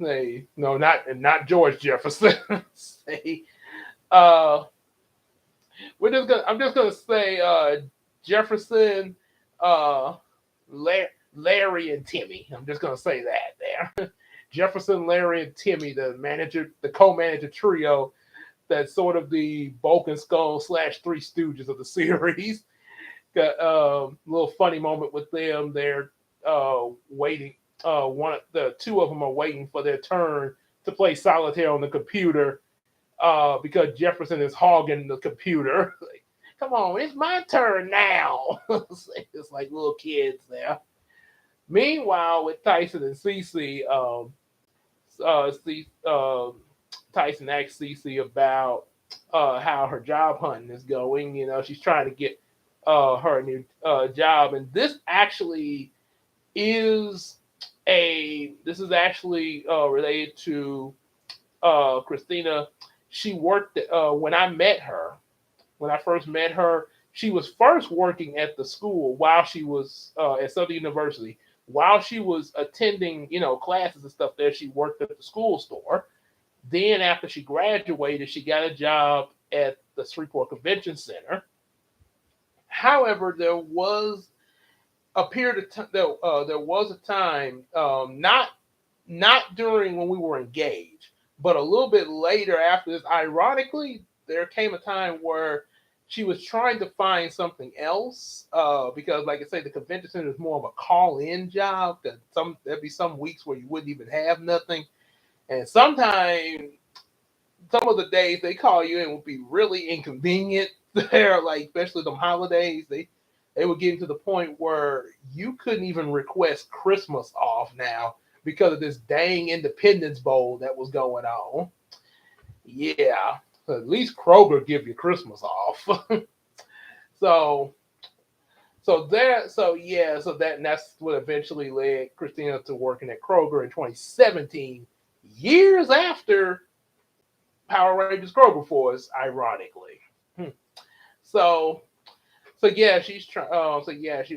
say no, not George Jefferson. say uh, I'm just gonna say Jefferson, uh, Larry and Timmy. I'm just gonna say that there. Jefferson, Larry, and Timmy, the co-manager trio. That's sort of the Bulk and Skull / Three Stooges of the series. Got a little funny moment with them. They're waiting. The two of them are waiting for their turn to play solitaire on the computer because Jefferson is hogging the computer. Like, come on, it's my turn now. It's like little kids there. Meanwhile, with Tyson and Cece, uh, C, Tyson asked Cece about how her job hunting is going. She's trying to get her new job, and is this is actually related to Christina. She worked when I met her. When I first met her, she was first working at the school while she was at Southern University. While she was attending, classes and stuff there, she worked at the school store. Then, after she graduated, she got a job at the Shreveport Convention Center. However, there was a period of time. There was a time, not during when we were engaged, but a little bit later after this. Ironically, there came a time where she was trying to find something else because, like I say, the convention center is more of a call-in job. There'd be some weeks where you wouldn't even have nothing, and sometimes some of the days they call you in would be really inconvenient. There, like especially them holidays, they would get to the point where you couldn't even request Christmas off now because of this dang Independence Bowl that was going on. Yeah, at least Kroger give you Christmas off. so that's what eventually led Christina to working at Kroger in 2017, years after Power Rangers Kroger Force, ironically. Hmm. So yeah, she's trying.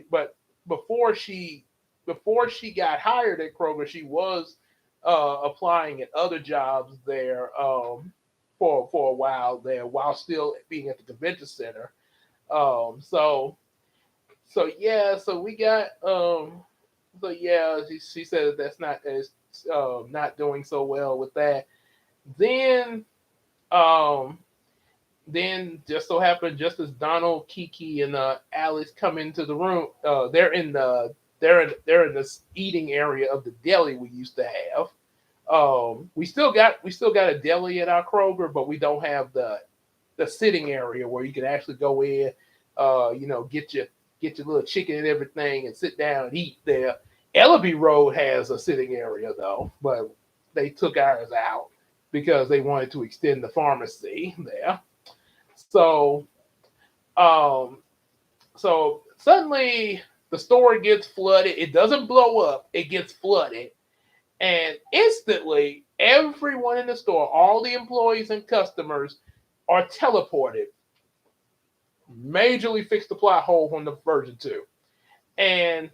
But before she before she got hired at Kroger, she was applying at other jobs there for a while there, while still being at the convention center. Um, so so we got she said that that's not that it's not doing so well with that. Then um then just so happened, just as Donald, Kiki, and Alice come into the room, they're in this eating area of the deli we used to have. We still got a deli at our Kroger, but we don't have the sitting area where you can actually go in, get your little chicken and everything, and sit down and eat there. Ellaby Road has a sitting area though, but they took ours out because they wanted to extend the pharmacy there. So, um, so suddenly the store gets flooded. It doesn't blow up; it gets flooded, and instantly everyone in the store, all the employees and customers, are teleported. Majorly fixed the plot hole from the version 2, and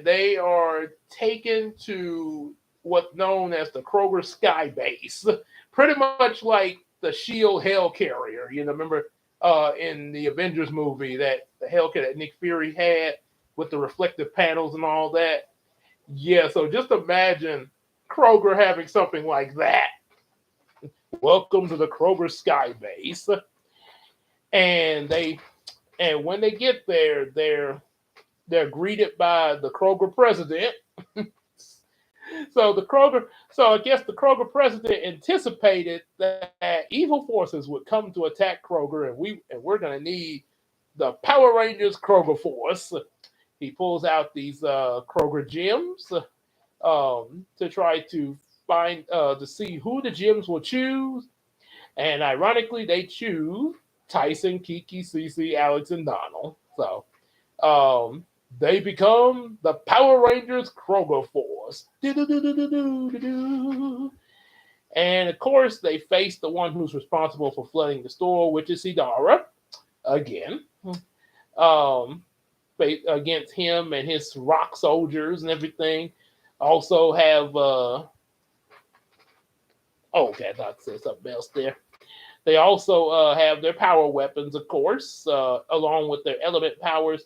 they are taken to what's known as the Kroger Sky Base, pretty much like the Shield Hell Carrier. Remember in the Avengers movie that the Hellcat that Nick Fury had with the reflective panels and all that. Yeah, so just imagine Kroger having something like that. Welcome to the Kroger Sky Base, and when they get there, they're greeted by the Kroger president. So the Kroger, so I guess the Kroger president anticipated that evil forces would come to attack Kroger, and we're gonna need the Power Rangers Kroger force. He pulls out these Kroger gems to try to find to see who the gems will choose, and ironically, they choose Tyson, Kiki, Cece, Alex, and Donald. So um, they become the Power Rangers Kroger Force. Do-do-do-do-do-do-do-do. And of course, they face the one who's responsible for flooding the store, which is Sidara again. Um, Against him and his rock soldiers and everything. Also have okay, I thought I said something else there. They also have their power weapons, of course, along with their element powers.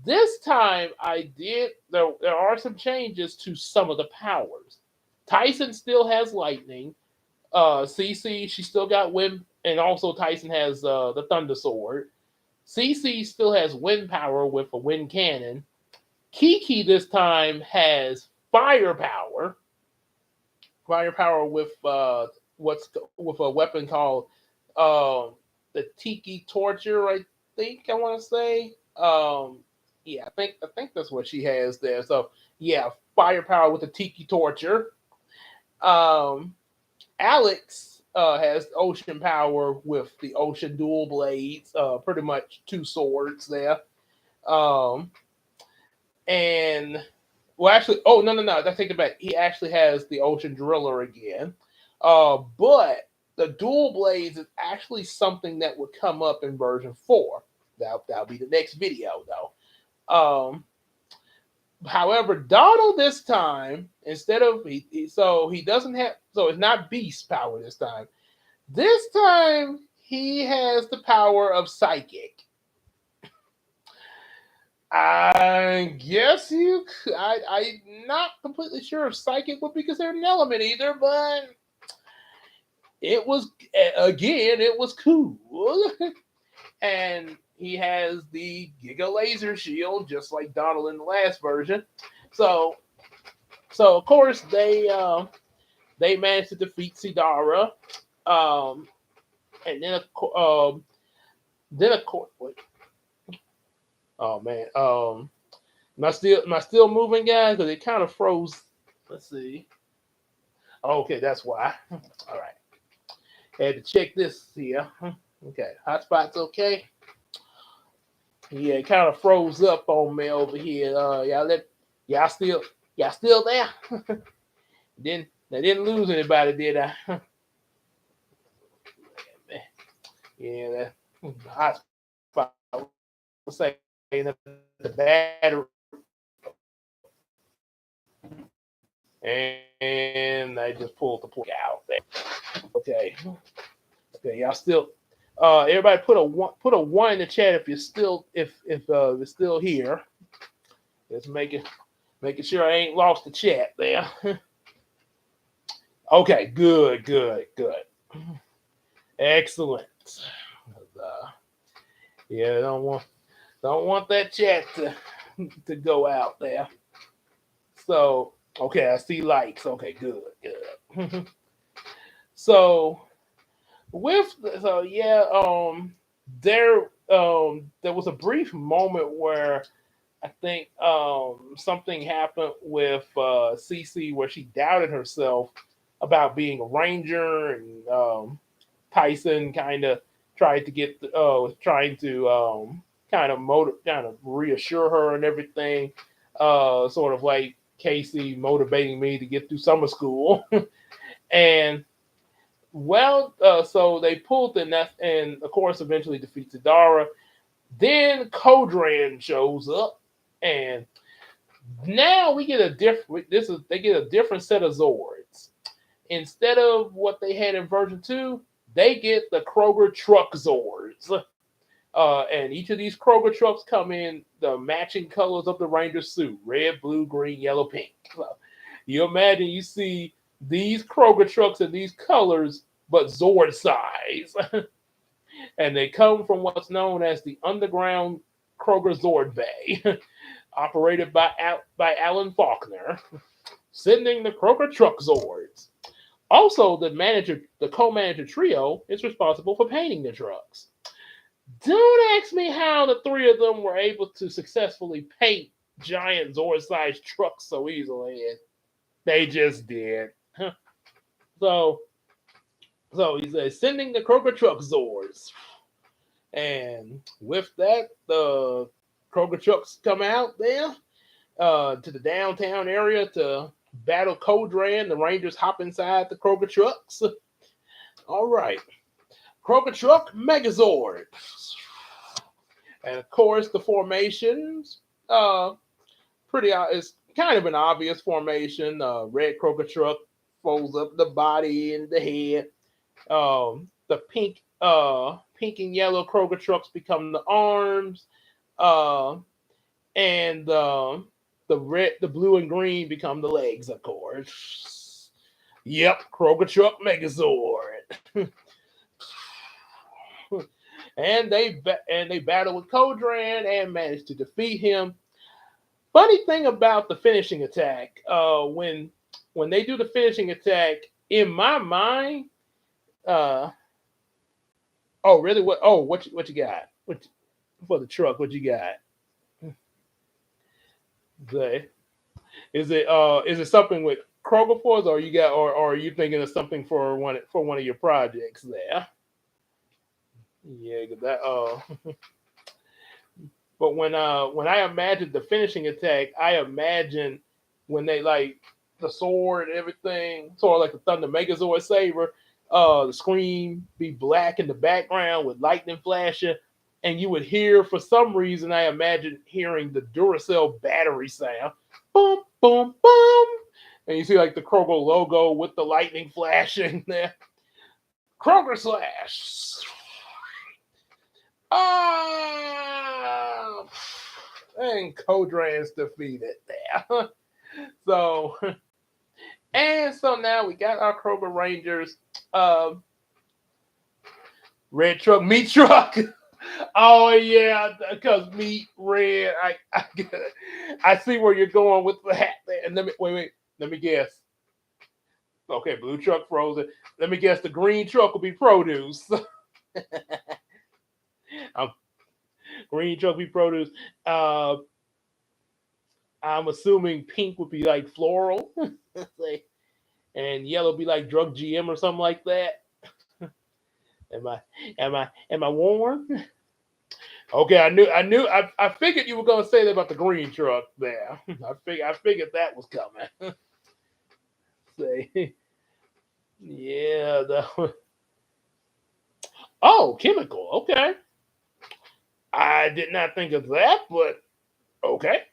This time, there are some changes to some of the powers. Tyson still has lightning. CC, she still got wind, and also Tyson has the Thunder Sword. CC still has wind power with a wind cannon. Kiki this time has firepower with what's with a weapon called the Tiki Torture. I think I want to say. Yeah, I think that's what she has there. So yeah, firepower with the Tiki Torture. Um, Alex has ocean power with the ocean dual blades. Pretty much two swords there. Um, and well, actually, oh no, I take it back. He actually has the Ocean Driller again, but the dual blades is actually something that would come up in version 4. That'll be the next video though. However, Donald this time instead of so he doesn't have so it's not beast power this time. This time he has the power of psychic. I guess I'm not completely sure if psychic would be considered an element either, but it was again, it was cool. And he has the Giga Laser Shield, just like Donald in the last version. So, so of course they managed to defeat Sidara, um, and then of course, wait, oh man, am I still moving, guys? Because it kind of froze. Let's see. Okay, that's why. All right. Had to check this here. Okay, hotspot's okay. Yeah, it kind of froze up on me over here. Y'all still there? Didn't I didn't lose anybody, did I? Yeah, that hotspot was saying that the battery, and I just pulled the plug out there. Okay, okay, y'all still. Everybody put a one in the chat if you're still if you're still here. Just making sure I ain't lost the chat there. Okay, good. Excellent. Yeah, don't want that chat to go out there. So okay, I see likes. Okay, good. So so yeah, there was a brief moment where I think something happened with Cece where she doubted herself about being a ranger, and Tyson kind of tried to get was trying to kind of reassure her and everything, sort of like Casey motivating me to get through summer school, and well, so they pulled the nest, and of course, eventually defeats Dara. Then Kodran shows up, and now we get a different. They get a different set of Zords. Instead of what they had in version 2, they get the Kroger truck Zords. And each of these Kroger trucks come in the matching colors of the Ranger suit: red, blue, green, yellow, pink. So you imagine you see these Kroger trucks in these colors, but Zord size. And they come from what's known as the underground Kroger Zord Bay, operated by Alan Faulkner, sending the Kroger Truck Zords. Also, the co-manager trio is responsible for painting the trucks. Don't ask me how the three of them were able to successfully paint giant Zord-sized trucks so easily. They just did. So, so he says, sending the Kroger Truck Zords. And with that, the Kroger trucks come out there to the downtown area to battle Codran. The Rangers hop inside the Kroger trucks. All right. Kroger Truck Megazord. And of course, the formations, it's kind of an obvious formation. Red Kroger Truck folds up the body and the head. The pink and yellow Kroger trucks become the arms, and the blue and green become the legs, of course. Yep, Kroger Truck Megazord. and they battle with Codran and manage to defeat him. Funny thing about the finishing attack, when they do the finishing attack, in my mind, oh really? What you got? What for the truck? What you got? Is it something with Kroger Force, or are you thinking of something for one of your projects there? Yeah, that But when I imagine the finishing attack, I imagine when they like the sword and everything, sort of like the Thunder Megazord Saber, the screen be black in the background with lightning flashing, and you would hear, for some reason, I imagine hearing the Duracell battery sound, boom, boom, boom, and you see like the Kroger logo with the lightning flashing there. Kroger slash. Ah, and Codran's defeated there. So now we got our Kroger Rangers. Red truck, meat truck. Oh yeah, because meat red. I see where you're going with that. And let me guess. Okay, blue truck frozen. Let me guess. The green truck will be produce. Green truck be produce. I'm assuming pink would be like floral, and yellow be like drug GM or something like that. Am I warm? Okay, I figured you were gonna say that about the green truck there. I figured that was coming. Say, yeah. Oh, chemical. Okay. I did not think of that, but okay.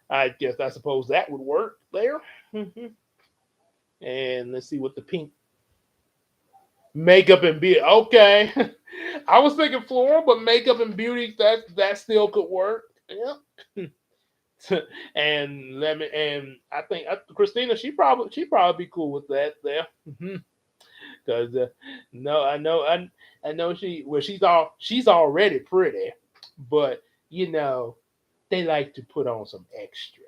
I suppose that would work there. And let's see what the pink makeup and beauty. Okay. I was thinking floral, but makeup and beauty, that still could work. Yeah. and I think Christina, she probably be cool with that there. Because no, I know she's already pretty, but they like to put on some extra.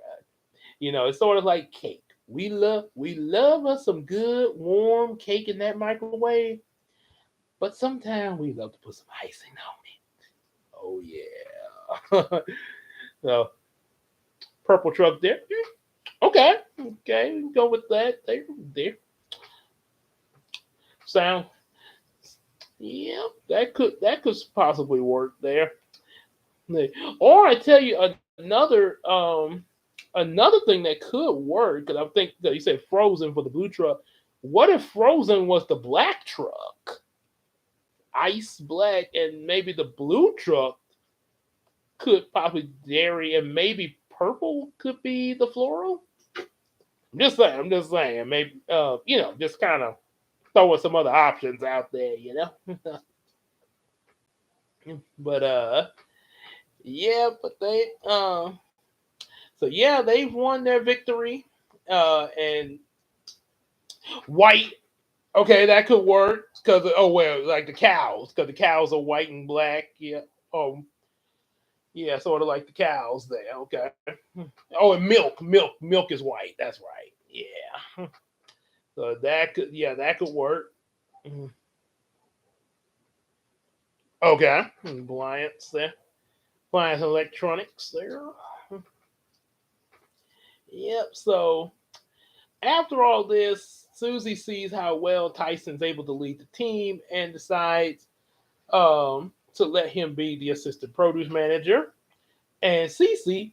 It's sort of like cake. We love us some good warm cake in that microwave, but sometimes we love to put some icing on it. Oh yeah. So purple truck there. Okay, we can go with that there. Sound. Yeah, that could possibly work there. Or I tell you another thing that could work, because I think that you said Frozen for the blue truck. What if Frozen was the black truck? Ice black, and maybe the blue truck could possibly dairy, and maybe purple could be the floral. I'm just saying. Maybe just kind of throwing some other options out there. But yeah, but they've won their victory. And white, okay, that could work because like the cows, because the cows are white and black. Yeah. Yeah, sort of like the cows there. Okay. Oh, and milk is white. That's right. Yeah. So that could work. Mhm. Okay. Appliance there. Appliance electronics there. Yep. So after all this, Susie sees how well Tyson's able to lead the team and decides to let him be the assistant produce manager. And Cece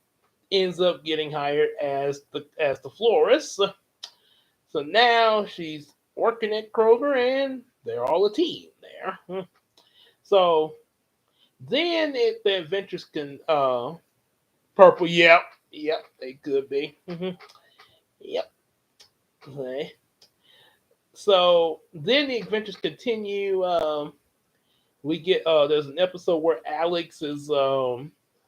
ends up getting hired as the florist. So now she's working at Kroger, and they're all a team there. So then the adventures can purple. Yep, yep, they could be. Yep. Okay. So then the adventures continue. We get there's an episode where Alex is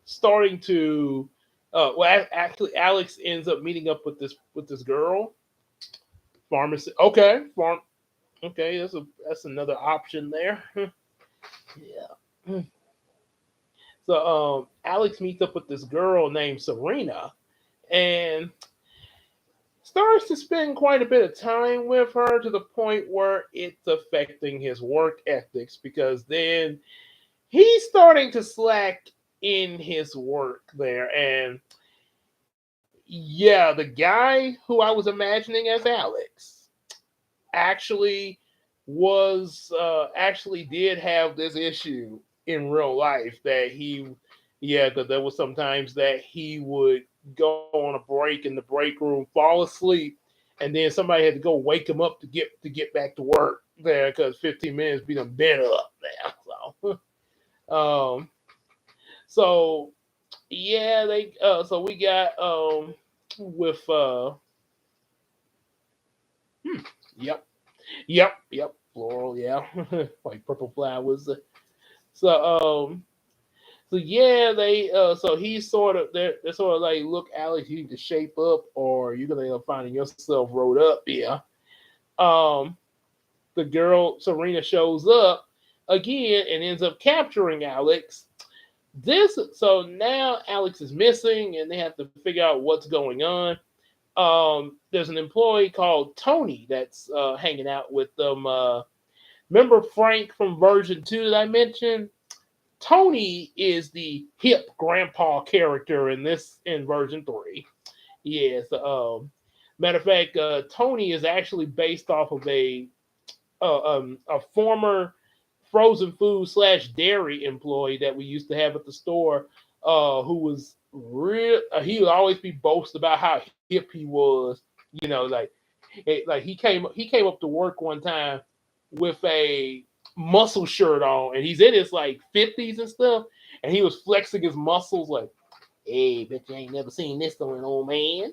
starting to actually Alex ends up meeting up with this girl pharmacy. Okay, okay, that's another option there. Yeah. So Alex meets up with this girl named Serena and starts to spend quite a bit of time with her to the point where it's affecting his work ethics because then he's starting to slack in his work there. And yeah, the guy who I was imagining as Alex actually actually did have this issue in real life that because there was sometimes that he would go on a break in the break room, fall asleep, and then somebody had to go wake him up to get back to work there because 15 minutes be done been up there. Um, so yeah, they so we got with hmm, yep, yep, floral, yeah, like purple flowers. So so yeah, they so he's sort of they're sort of like, look, Alex, you need to shape up, or you're gonna end up finding yourself rolled up. Yeah. Um, the girl Serena shows up again and ends up capturing Alex. So now Alex is missing, and they have to figure out what's going on. There's an employee called Tony that's hanging out with them. Remember Frank from version 2 that I mentioned? Tony is the hip grandpa character in version 3. Yes. Matter of fact, Tony is actually based off of a former frozen food slash dairy employee that we used to have at the store, who was real. He would always be boast about how hip he was. Like he came up to work one time with a muscle shirt on, and he's in his like 50s and stuff, and he was flexing his muscles like, "Hey, bet you ain't never seen this on an old man."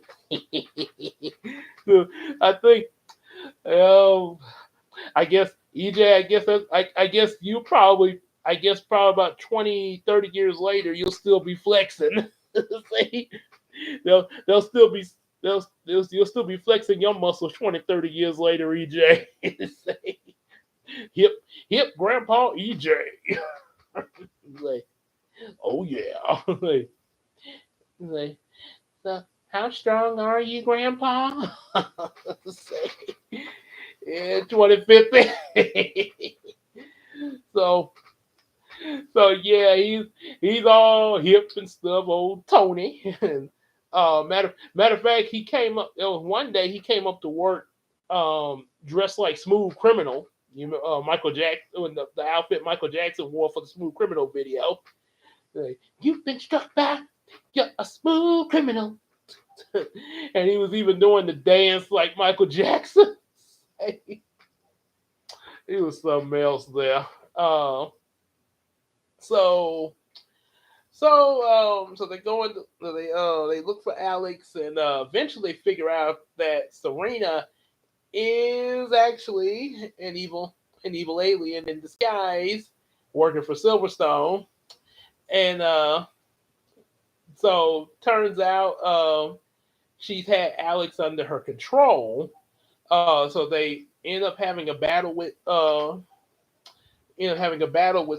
So I think, um, I guess EJ, I guess you probably, I guess probably about 20, 30 years later, you'll still be flexing. See, they'll still be you'll still be flexing your muscles 20, 30 years later, EJ. Say, hip grandpa EJ. Like, oh yeah. Like, so how strong are you, grandpa? Say, yeah, 2050. So yeah, he's all hip and stuff, old Tony. And matter of fact, he came up. It was one day he came up to work, dressed like Smooth Criminal. Michael Jackson, the outfit Michael Jackson wore for the Smooth Criminal video. Like, you've been struck by, you're a smooth criminal. And he was even doing the dance like Michael Jackson. He was something else there. So so they go into they look for Alex, and eventually figure out that Serena is actually an evil alien in disguise working for Silverstone. And so turns out she's had Alex under her control. So they end up having a battle with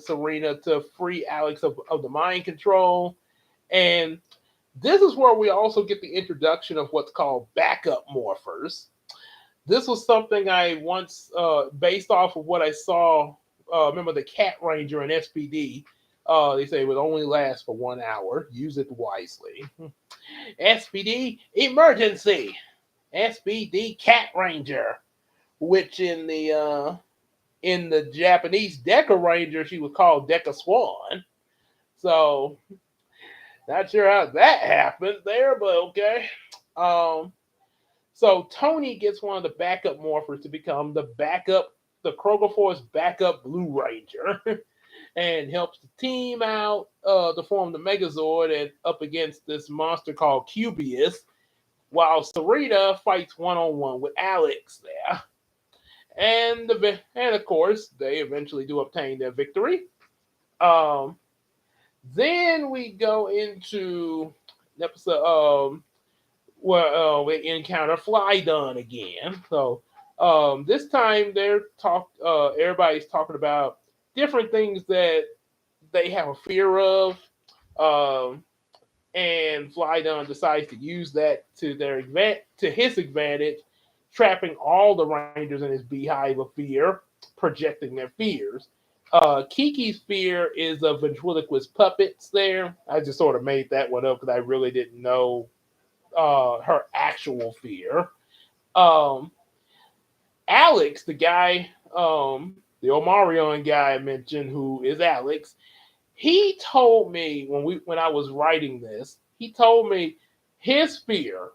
Serena to free Alex of the mind control. And this is where we also get the introduction of what's called backup morphers. This was something I once, based off of what I saw. Remember the Cat Ranger in SPD? They say it would only last for 1 hour. Use it wisely. SPD emergency. SPD Cat Ranger, which in the Japanese Deca Ranger, she was called Deca Swan. So not sure how that happened there, but okay. Um, so Tony gets one of the backup morphers to become the Kroger Force backup Blue Ranger, and helps the team out to form the Megazord and up against this monster called Cubius, while Sarita fights one on one with Alex there. And of course they eventually do obtain their victory. Um, then we go into an episode where we encounter Flydon again. So this time everybody's talking about different things that they have a fear of. Um, and Flydon decides to use that to his advantage, trapping all the Rangers in his beehive of fear, projecting their fears. Kiki's fear is of ventriloquist puppets. There, I just sort of made that one up because I really didn't know her actual fear. Um, Alex, the guy, the Omarion guy I mentioned, who is Alex, he told me when I was writing this, he told me his fear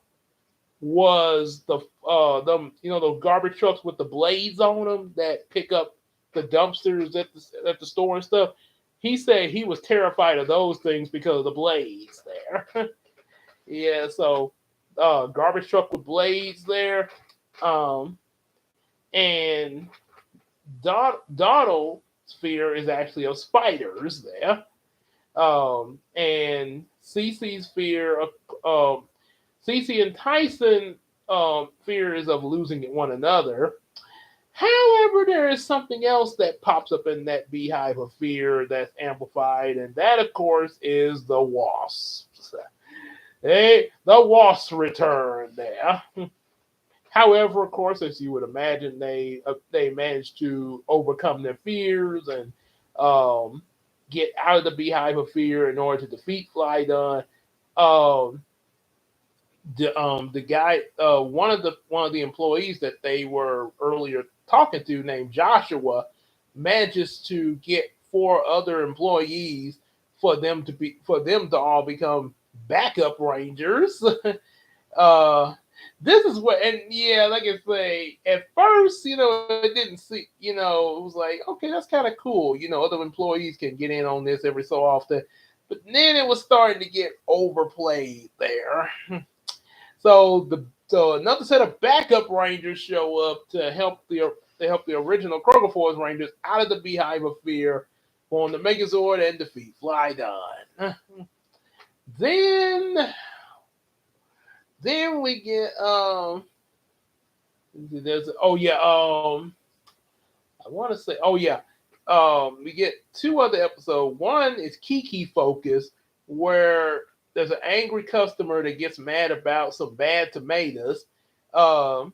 was those garbage trucks with the blades on them that pick up the dumpsters at the store and stuff. He said he was terrified of those things because of the blades there. Yeah, so garbage truck with blades there, um, and Donald's fear is actually of spiders there. And Cece's fear of Cece and Tyson fear is of losing one another. However, there is something else that pops up in that beehive of fear that's amplified, and that, of course, is the wasps. The wasps return there. However, of course, as you would imagine, they managed to overcome their fears and um, get out of the beehive of fear in order to defeat Flydon. Um, the guy, one of the employees that they were earlier talking to, named Joshua, manages to get four other employees for them to all become backup rangers. uh, this is what, and yeah, like I say, at first, it didn't see, it was like, okay, that's kind of cool. Other employees can get in on this every so often, but then it was starting to get overplayed there. So another set of backup rangers show up to help the original Kroger Force Rangers out of the Beehive of Fear, form the Megazord and defeat Flydon. Then then we get there's oh yeah I want to say oh yeah we get two other episodes. One is Kiki focus, where there's an angry customer that gets mad about some bad tomatoes. Um,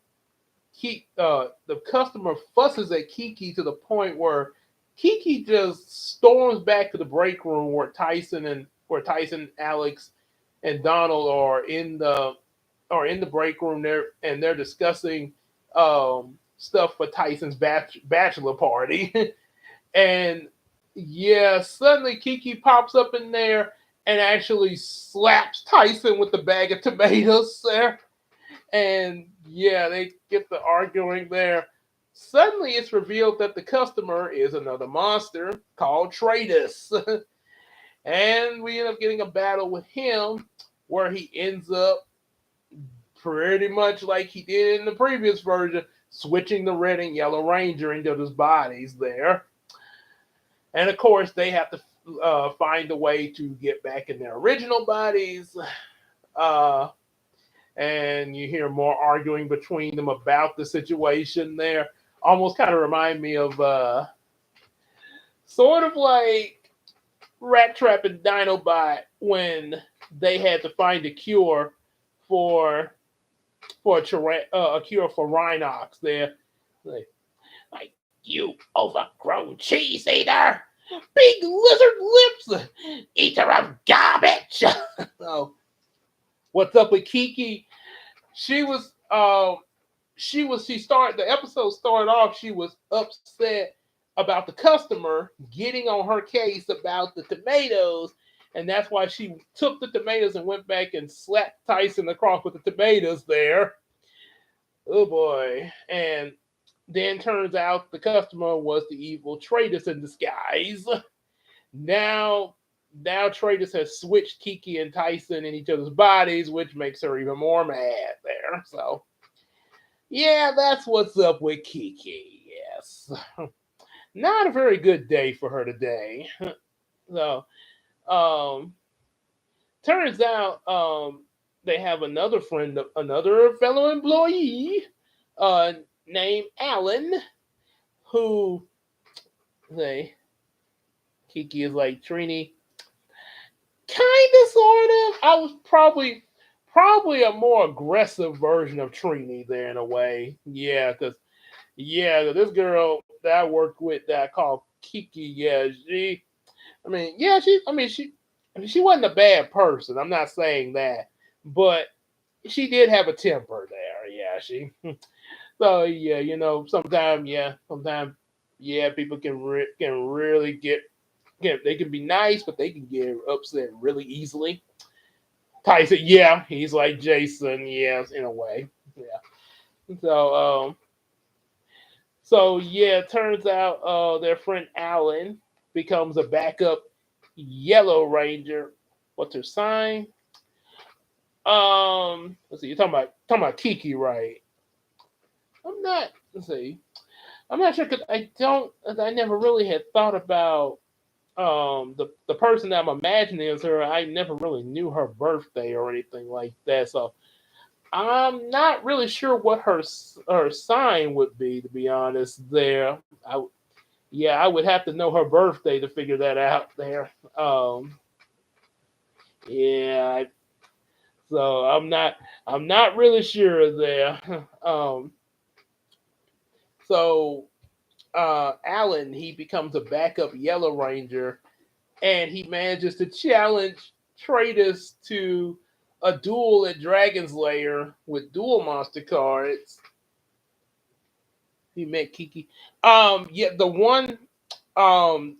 the customer fusses at Kiki to the point where Kiki just storms back to the break room where Tyson, Alex, and Donald are in the break room there, and they're discussing stuff for Tyson's bachelor party. And yeah, suddenly Kiki pops up in there and actually slaps Tyson with the bag of tomatoes there. And yeah, they get the arguing there. Suddenly it's revealed that the customer is another monster called Tratus. And we end up getting a battle with him where he ends up pretty much like he did in the previous version, switching the Red and Yellow Ranger into his bodies there. And of course, they have to find a way to get back in their original bodies. Uh, and you hear more arguing between them about the situation there. Almost kind of remind me of sort of like Rat Trap and Dinobot when they had to find a cure for a cure for Rhinox. They're like you overgrown cheese eater, big lizard lips, eater of garbage. So what's up with Kiki? She was she started the episode started off, she was upset about the customer getting on her case about the tomatoes, and that's why she took the tomatoes and went back and slapped Tyson across with the tomatoes there. Oh boy. And then turns out the customer was the evil Tratus in disguise. Now now Tratus has switched Kiki and Tyson in each other's bodies, which makes her even more mad there. So yeah, that's what's up with Kiki. Yes. Not a very good day for her today. So, um, turns out they have another friend, another fellow employee uh, named Alan, who they Kiki is like Trini, kind of, sort of. I was probably a more aggressive version of Trini there in a way. Yeah, this girl that I worked with that I called Kiki, yeah, she wasn't a bad person. I'm not saying that, but she did have a temper there. Yeah, she. So yeah, sometimes yeah, people can really they can be nice, but they can get upset really easily. Tyson, yeah, he's like Jason, yes, in a way, yeah. So yeah, it turns out their friend Alan becomes a backup Yellow Ranger. What's her sign? Let's see. You're talking about Kiki, right? I'm not. Let's see. I'm not sure because I never really had thought about the person that I'm imagining as her. I never really knew her birthday or anything like that. So I'm not really sure what her sign would be. To be honest, there. Yeah, I would have to know her birthday to figure that out there. Yeah, so I'm not really sure there. So Alan, he becomes a backup Yellow Ranger, and he manages to challenge Tratus to a duel at Dragon's Lair with dual monster cards. He met Kiki. Yeah, the one. Um,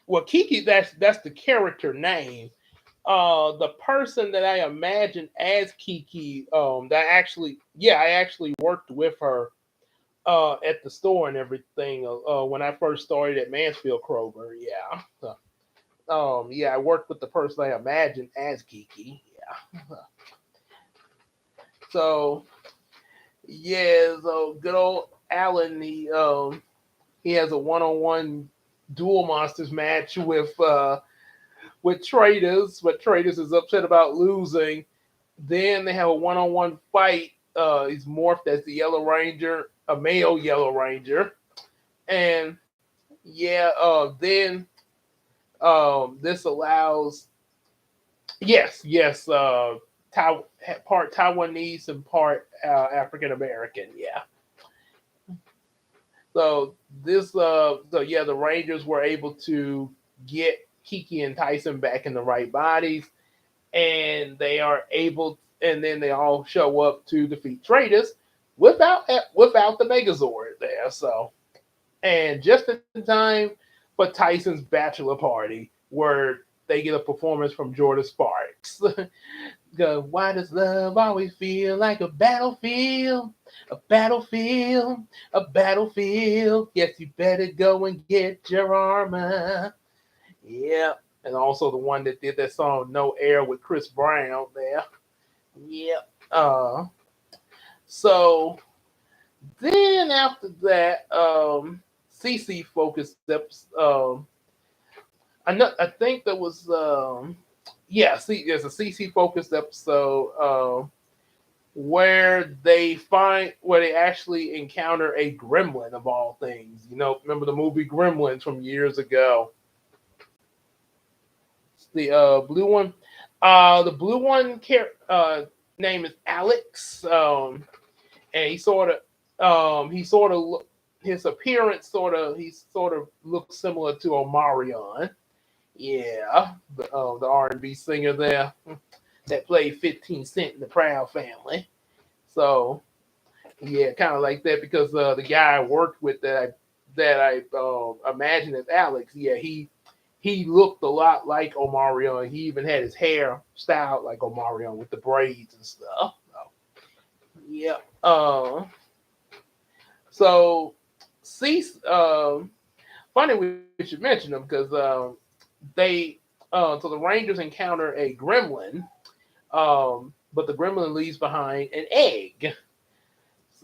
well, Kiki, that's the character name. The person that I imagined as Kiki, I actually worked with her at the store and everything when I first started at Mansfield Kroger. Yeah. Yeah, I worked with the person I imagined as Kiki. Yeah. So yeah, so good old Alan, he has a one-on-one dual monsters match with Traders, but Traders is upset about losing. Then they have a one-on-one fight. He's morphed as the Yellow Ranger, a male Yellow Ranger, and yeah. Then this allows yes. Part Taiwanese and part African American. Yeah. So the Rangers were able to get Kiki and Tyson back in the right bodies, and then they all show up to defeat Traitors without the Megazord there. So, and just in time for Tyson's bachelor party, where they get a performance from Jordan Sparks. Go, why does love always feel like a battlefield? A battlefield, a battlefield. Yes, you better go and get your armor. Yeah. And also the one that did that song No Air with Chris Brown there. Yep. So then after that, CC focused I think there was there's a CC focused episode where they actually encounter a gremlin of all things. Remember the movie Gremlins from years ago? The blue one. The blue one name is Alex. And his appearance sort of looks similar to Omarion. Yeah, the R&B singer there that played 15 Cent in the Proud Family. So yeah, kind of like that because the guy I worked with that I imagined as Alex. Yeah, he looked a lot like Omarion. He even had his hair styled like Omarion with the braids and stuff. So, yeah. So, Cease. Funny we should mention them because they. So the Rangers encounter a gremlin, but the gremlin leaves behind an egg.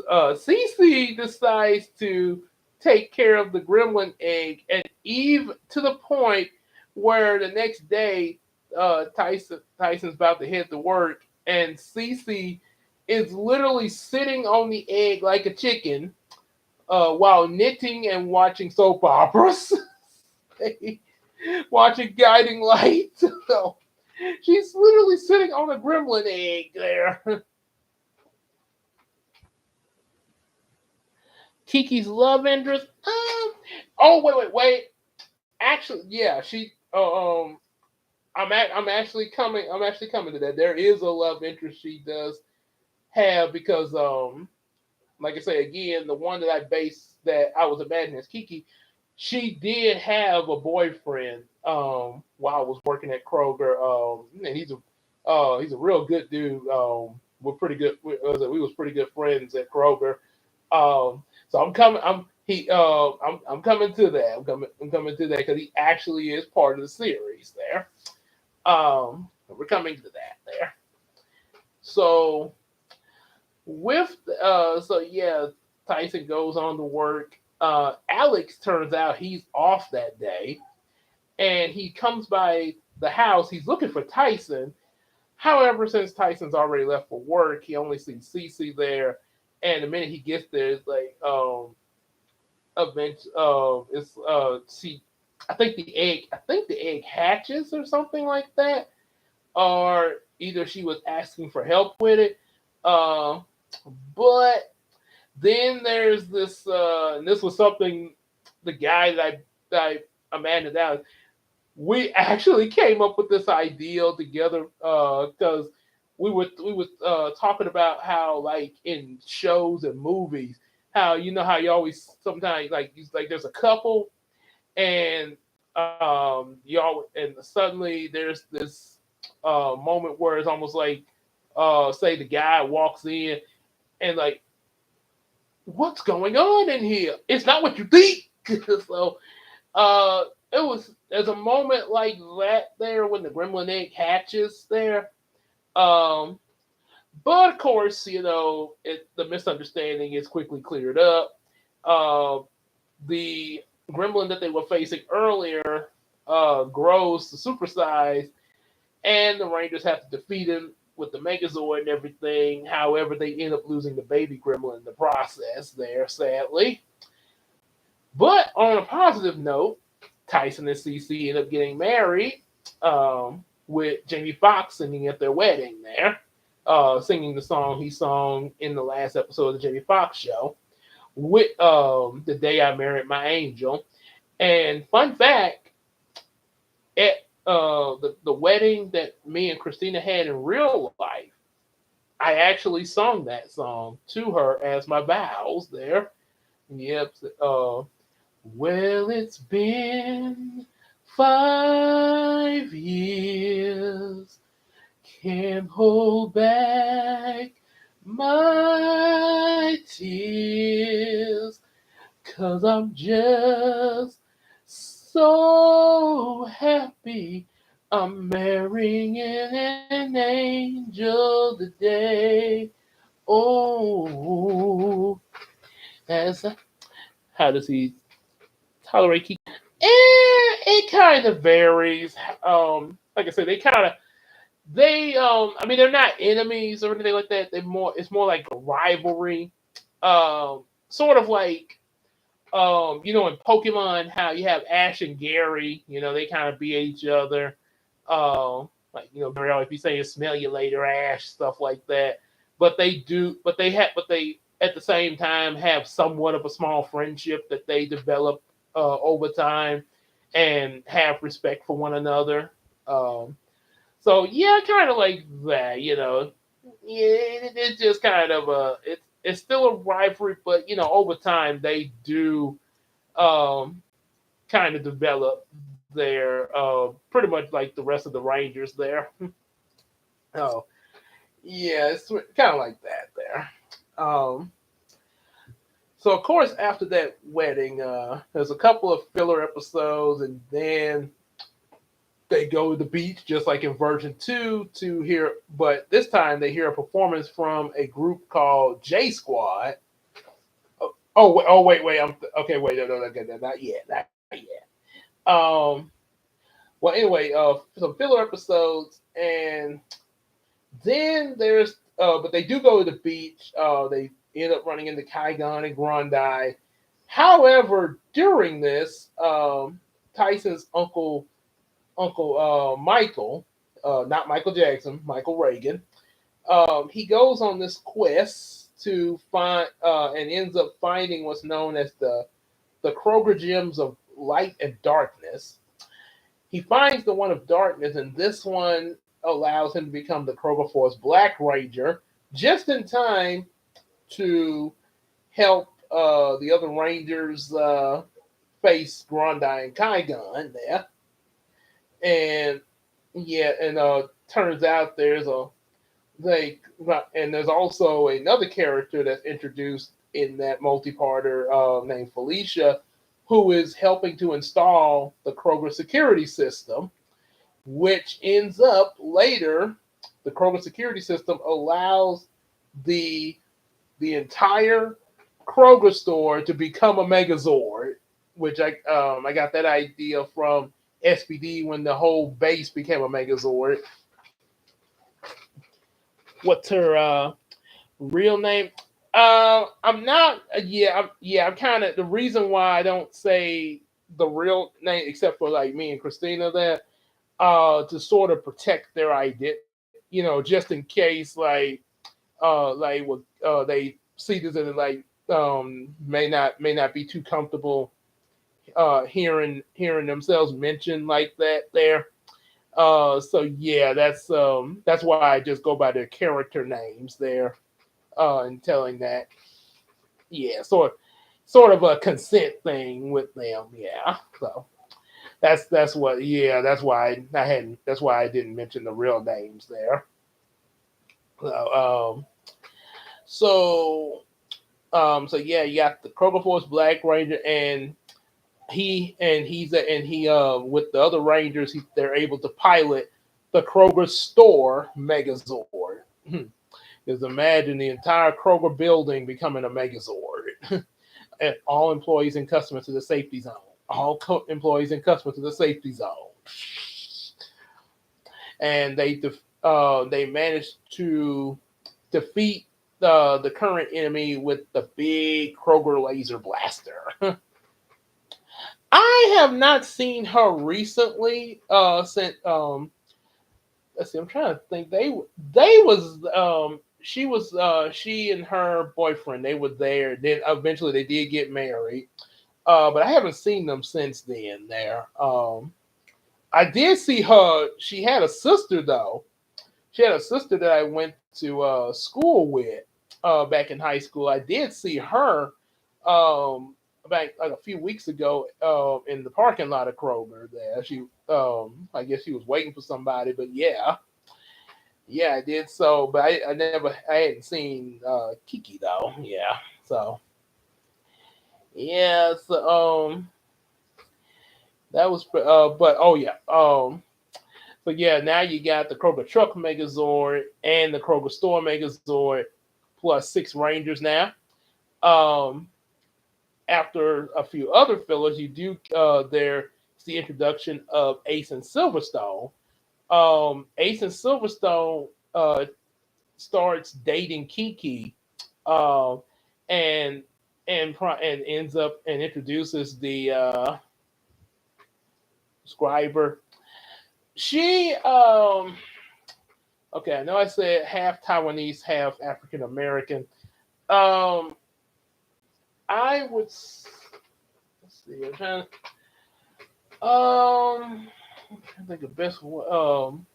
Cece decides to take care of the gremlin egg, and Eve to the point where the next day, Tyson's about to head to work, and Cece is literally sitting on the egg like a chicken, while knitting and watching soap operas, watching Guiding Light. So she's literally sitting on a gremlin egg there. Kiki's love interest. Oh wait. Actually, yeah, she. I'm actually coming. I'm actually coming to that. There is a love interest she does have because like I say again, the one that I was imagining as Kiki, she did have a boyfriend while I was working at Kroger. And he's a real good dude. We're pretty good. We was pretty good friends at Kroger. So I'm coming. I'm coming to that. I'm coming to that because he actually is part of the series there. We're coming to that there. So so yeah, Tyson goes on to work. Alex turns out he's off that day, and he comes by the house. He's looking for Tyson. However, since Tyson's already left for work, he only sees Cece there. And the minute he gets there, it's like event. It's she. I think the egg hatches or something like that, or either she was asking for help with it. Uh, but then there's this. And this was something the guy that I imagined out. We actually came up with this idea together because we were talking about how like in shows and movies how you know how you always sometimes like there's a couple and y'all and suddenly there's this moment where it's almost like say the guy walks in and like what's going on in here? It's not what you think. So it was there's a moment like that there when the gremlin egg hatches there. Um, but of course, the misunderstanding is quickly cleared up. Uh, the gremlin that they were facing earlier grows to supersize, and the Rangers have to defeat him with the Megazord and everything. However, they end up losing the baby gremlin in the process there, sadly. But on a positive note, Tyson and Cece end up getting married with Jamie Foxx singing at their wedding there, singing the song he sung in the last episode of the Jamie Foxx show with The Day I Married My Angel. And fun fact, at the wedding that me and Christina had in real life, I actually sung that song to her as my vows there. Yep. Well, it's been 5 years. Can't hold back my tears. 'Cause I'm just so happy. I'm marrying an angel today. Oh, as how does he tolerate Kiki? It kind of varies. Like I said, I mean they're not enemies or anything like that. It's more like a rivalry. Sort of like in Pokemon how you have Ash and Gary, they kind of beat each other. Like if you say smell you later, Ash, stuff like that. But they at the same time have somewhat of a small friendship that they develop over time, and have respect for one another. Um, so yeah, kind of like that. Yeah, it's just kind of it's still a rivalry, but over time they do um, kind of develop their pretty much like the rest of the Rangers there. Oh, yeah, it's kind of like that there. Um, so of course, after that wedding, there's a couple of filler episodes, and then they go to the beach, just like in version two, to hear. But this time, they hear a performance from a group called J Squad. Oh, wait. Okay. Wait, no, not yet, not yet. Um, well, anyway, some filler episodes, and then but they do go to the beach. They end up running into Kaigon and Grandi. However, during this, Tyson's uncle Michael, not Michael Jackson, Michael Reagan, he goes on this quest to find and ends up finding what's known as the Kroger gems of light and darkness. He finds the one of darkness, and this one allows him to become the Kroger Force Black Ranger just in time to help the other Rangers face Grandi and Kaigon there. And yeah, and turns out they and there's also another character that's introduced in that multi-parter named Felicia, who is helping to install the Kroger security system, which ends up later. The Kroger security system allows the the entire Kroger store to become a Megazord, which I got that idea from SPD when the whole base became a Megazord. What's her real name? I'm not. I'm kind of the reason why I don't say the real name, except for like me and Christina, that to sort of protect their identity, just in case they see this and like may not be too comfortable hearing themselves mentioned like that there. So yeah, that's why I just go by their character names there, and telling that, yeah, sort of a consent thing with them, yeah. So that's why I didn't mention the real names there. So so so yeah, you got the Kroger Force Black Ranger, and he with the other Rangers, they're able to pilot the Kroger store Megazord. Just imagine the entire Kroger building becoming a Megazord, and all employees and customers to the safety zone. Employees and customers to the safety zone, and they managed to defeat the current enemy with the big Kroger laser blaster. I have not seen her recently. Since let's see, I'm trying to think. They was she and her boyfriend, they were there. Then eventually they did get married. But I haven't seen them since then. There, I did see her. She had a sister though. She had a sister that I went to school with back in high school. I did see her um, back like a few weeks ago in the parking lot of Kroger. There, I guess she was waiting for somebody. But yeah, I did so. But I hadn't seen Kiki though. Yeah, so yeah, so that was. But oh yeah, so yeah, now you got the Kroger Truck Megazord and the Kroger Store Megazord, plus 6 Rangers now. Um, After a few other fillers, you do there's the introduction of Ace and Silverstone. Ace and Silverstone starts dating Kiki, uh, and and ends up and introduces the scriber. She okay, I know I said half Taiwanese, half African American. Um, I would let's see. I'm trying to think of the best one.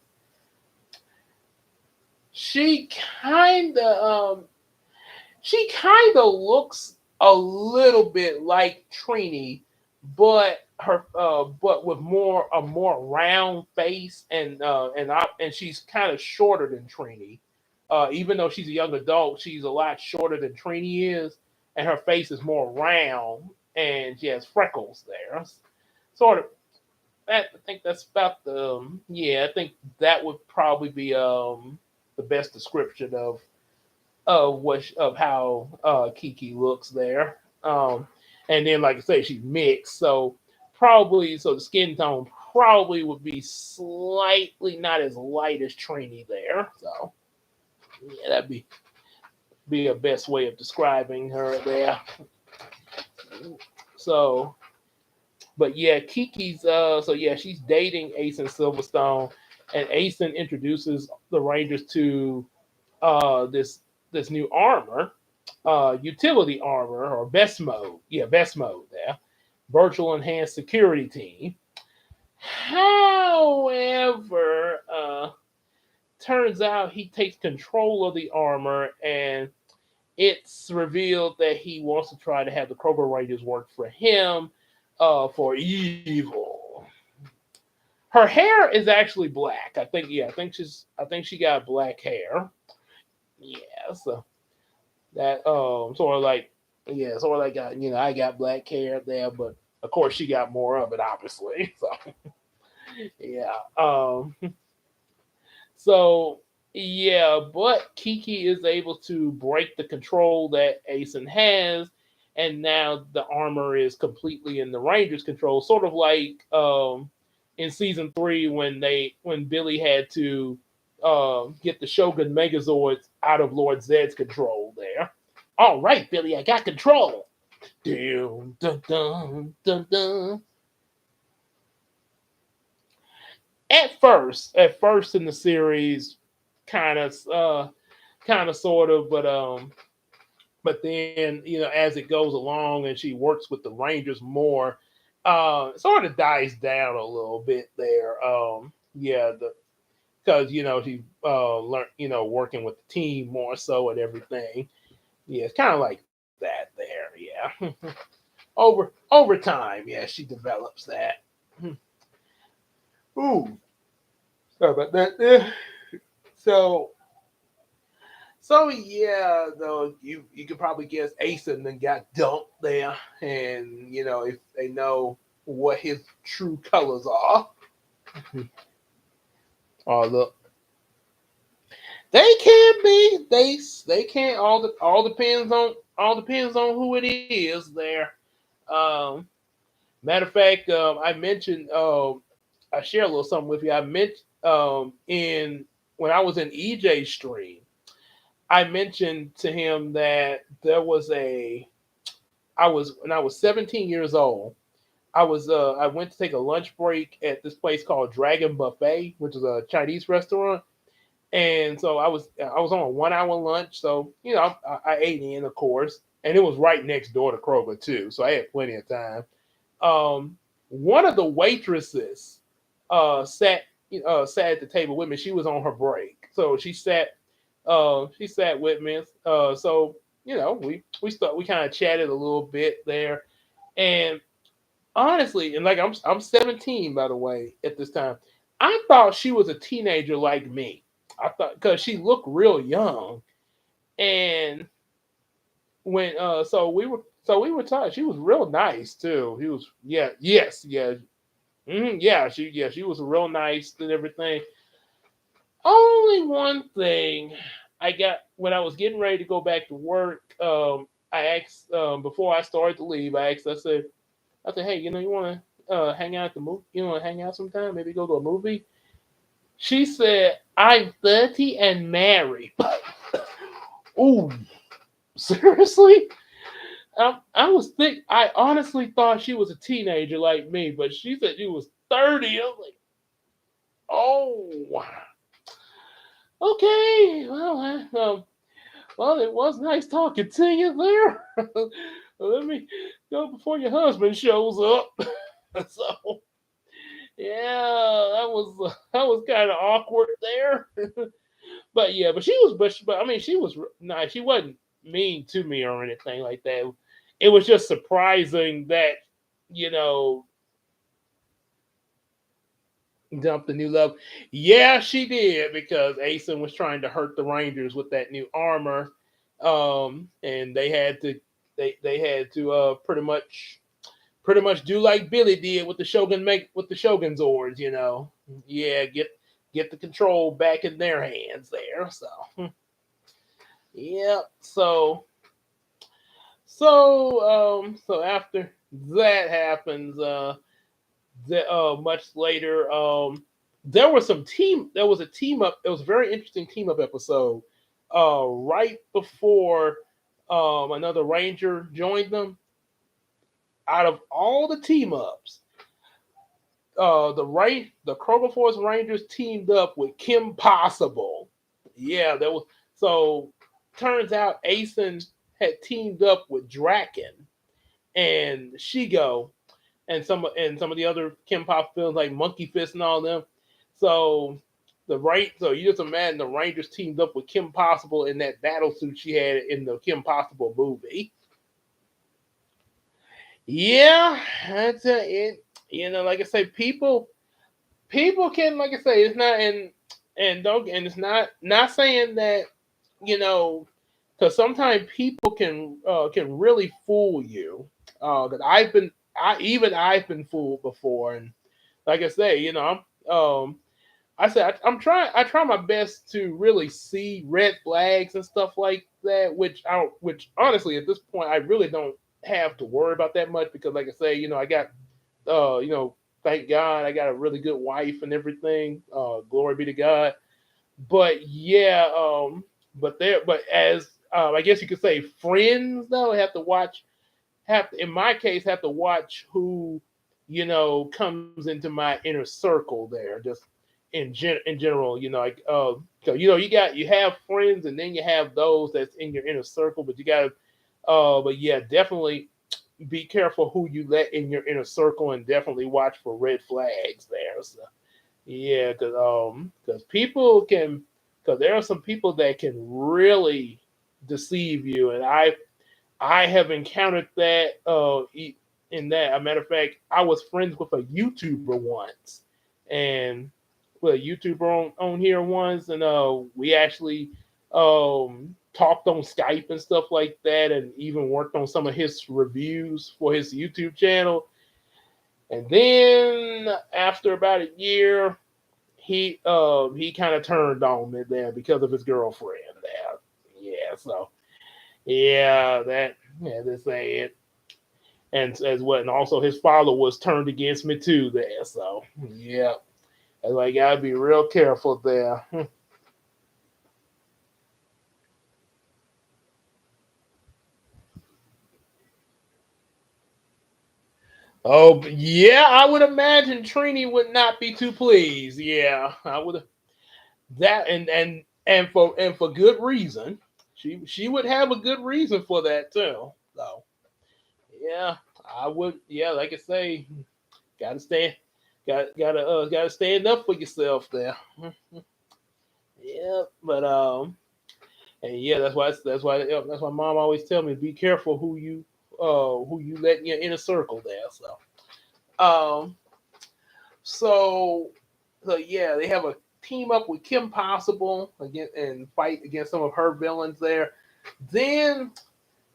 She kind of she kind of looks a little bit like Trini, but with more round face and she's kind of shorter than Trini. Even though she's a young adult, she's a lot shorter than Trini is, and her face is more round and she has freckles there. Sort of. I think that's about the yeah. I think that would probably be the best description of how Kiki looks there. And then, like I say, she's mixed, so probably so the skin tone probably would be slightly not as light as Trini there. So yeah, that'd be a best way of describing her there. So, but yeah, Kiki's so yeah, she's dating Ace and Silverstone, and Ace introduces the Rangers to this new armor, utility armor or best mode. Yeah, best mode there. Virtual enhanced security team. However, turns out he takes control of the armor, and it's revealed that he wants to try to have the Kroger Rangers work for him, for evil. Her hair is actually black. I think. Yeah, I think she got black hair. Yeah, so that sort of like yeah, sort of like I got black hair there, but of course she got more of it, obviously. So yeah, so yeah, but Kiki is able to break the control that Asen has, and now the armor is completely in the Rangers' control, sort of like in season three when Billy had to get the Shogun Megazords out of Lord Zed's control there. All right, Billy, I got control. Dun, dun, dun, dun, dun. At first in the series, kind of, kind of, sort of, but then as it goes along and she works with the Rangers more, it sort of dies down a little bit there. Yeah, because she learned working with the team more so and everything. Yeah, it's kind of like that there. Yeah. Over time, yeah, she develops that. Ooh, sorry about that. So yeah, though you could probably guess Asen then got dumped there, and if they know what his true colors are. Oh look, they can be they can all depends on who it is there. Um, Matter of fact, I mentioned I share a little something with you. I mentioned in when I was in EJ's stream, I mentioned to him that there was a I was when I was 17 years old. I went to take a lunch break at this place called Dragon Buffet, which is a Chinese restaurant. And so I was on a 1 hour lunch, so I ate in, of course, and it was right next door to Kroger too, so I had plenty of time. One of the waitresses sat at the table with me. She was on her break, so she sat with me. So we kind of chatted a little bit there, and honestly, and like I'm 17 by the way at this time. I thought she was a teenager like me. I thought because she looked real young, and when so we were talking. She was real nice too. He was yeah, she was real nice and everything. Only one thing I got when I was getting ready to go back to work. I asked before I started to leave. I said, hey, you want to hang out at the movie? You want to hang out sometime? Maybe go to a movie. She said, I'm 30 and married. Ooh, seriously? I was think I honestly thought she was a teenager like me, but she said she was 30. I was like, Oh, okay. Well, it was nice talking to you there. Let me go before your husband shows up. So yeah, that was kind of awkward there. But yeah, but but I mean, she was nice. She wasn't mean to me or anything like that. It was just surprising that you know dumped the new love. Yeah, she did because Asen was trying to hurt the Rangers with that new armor, and they had to pretty much do like Billy did with the Shogun Zords. Yeah, get the control back in their hands there. So yeah, so after that happens, much later, there was a team up. It was a very interesting team up episode. Right before another Ranger joined them. Out of all the team ups, the Kroger Force Rangers teamed up with Kim Possible. Yeah, there was so turns out Asen had teamed up with Draken and Shigo and some of the other Kim Pop films like Monkey Fist and all them. So so you just imagine the Rangers teamed up with Kim Possible in that battle suit she had in the Kim Possible movie. Yeah, that's it. Like I say, people can, like I say, it's not and don't and it's not saying that you know because sometimes people can really fool you. Because I've been fooled before, and like I say, I try my best to really see red flags and stuff like that, which honestly at this point I really don't have to worry about that much because like I say, I got uh, you know, thank God I got a really good wife and everything. Glory be to God. But yeah, but as I guess you could say friends though in my case have to watch who comes into my inner circle there just in general like so you have friends and then you have those that's in your inner circle but you got to but yeah definitely be careful who you let in your inner circle and definitely watch for red flags there so yeah because people can because there are some people that can really deceive you and I have encountered that in that. As a matter of fact, I was friends with a YouTuber once, and with a YouTuber on here once, and we actually talked on Skype and stuff like that, and even worked on some of his reviews for his YouTube channel. And then after about a year, he kind of turned on me there because of his girlfriend there. Yeah, so yeah, they say it. And as well, and also his father was turned against me too there. So yeah, I like gotta be real careful there. Oh yeah, I would imagine Trini would not be too pleased. Yeah, I would that and for good reason. She would have a good reason for that too. So yeah, I would. Yeah, like I say, gotta stand, gotta stand up for yourself there. Yeah, but and yeah, that's why mom always tell me be careful who you let in your inner circle there. Um so so yeah, they have a team up with Kim Possible again and fight against some of her villains there. Then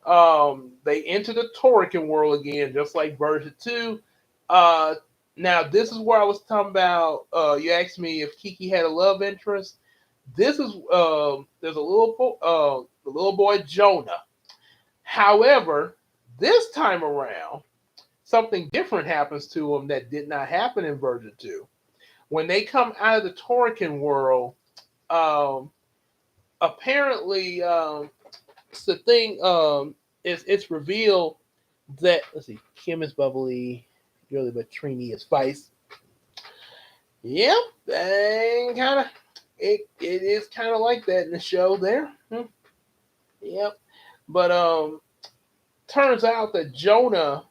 they enter the Torican world again, just like version two. Uh Now this is where I was talking about you asked me if Kiki had a love interest. This is there's the little boy Jonah. However, this time around, something different happens to him that did not happen in version two. When they come out of the Torican world, um, apparently it's the thing it's revealed that let's see, Kim is bubbly, really, but Trini is spice. Yep, and it is kind of like that in the show there. Yep, but turns out that Jonah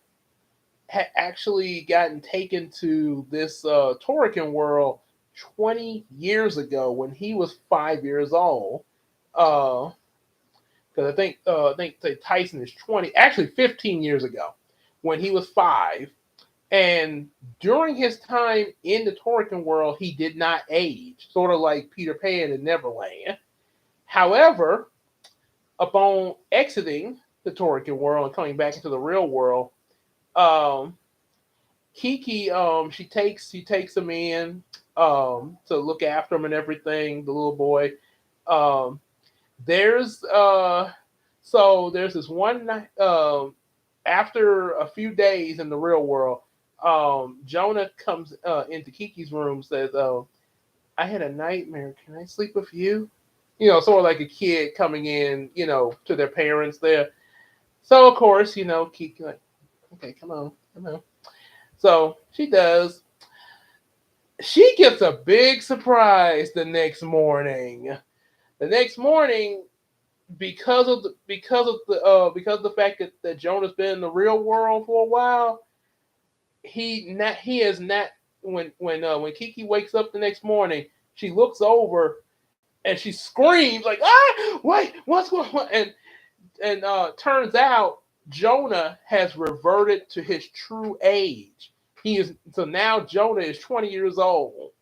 had actually gotten taken to this Torrican world 20 years ago when he was 5 years old. Because I think say Tyson is 20, actually 15 years ago when he was 5. And during his time in the Torrican world, he did not age, sort of like Peter Pan in Neverland. However, upon exiting the Torrican world and coming back into the real world, um, Kiki she takes him in to look after him and everything. The little boy. Um, there's so there's this one night after a few days in the real world. Jonah comes into Kiki's room, says, I had a nightmare. Can I sleep with you? Sort of like a kid coming in, to their parents there. So of course, Kiki like, okay, come on, come on. So she does. She gets a big surprise the next morning. The next morning, because of the fact that Jonah's been in the real world for a while, he has not when Kiki wakes up the next morning, she looks over and she screams like, wait, what's going on? And turns out Jonah has reverted to his true age. So now Jonah is 20 years old.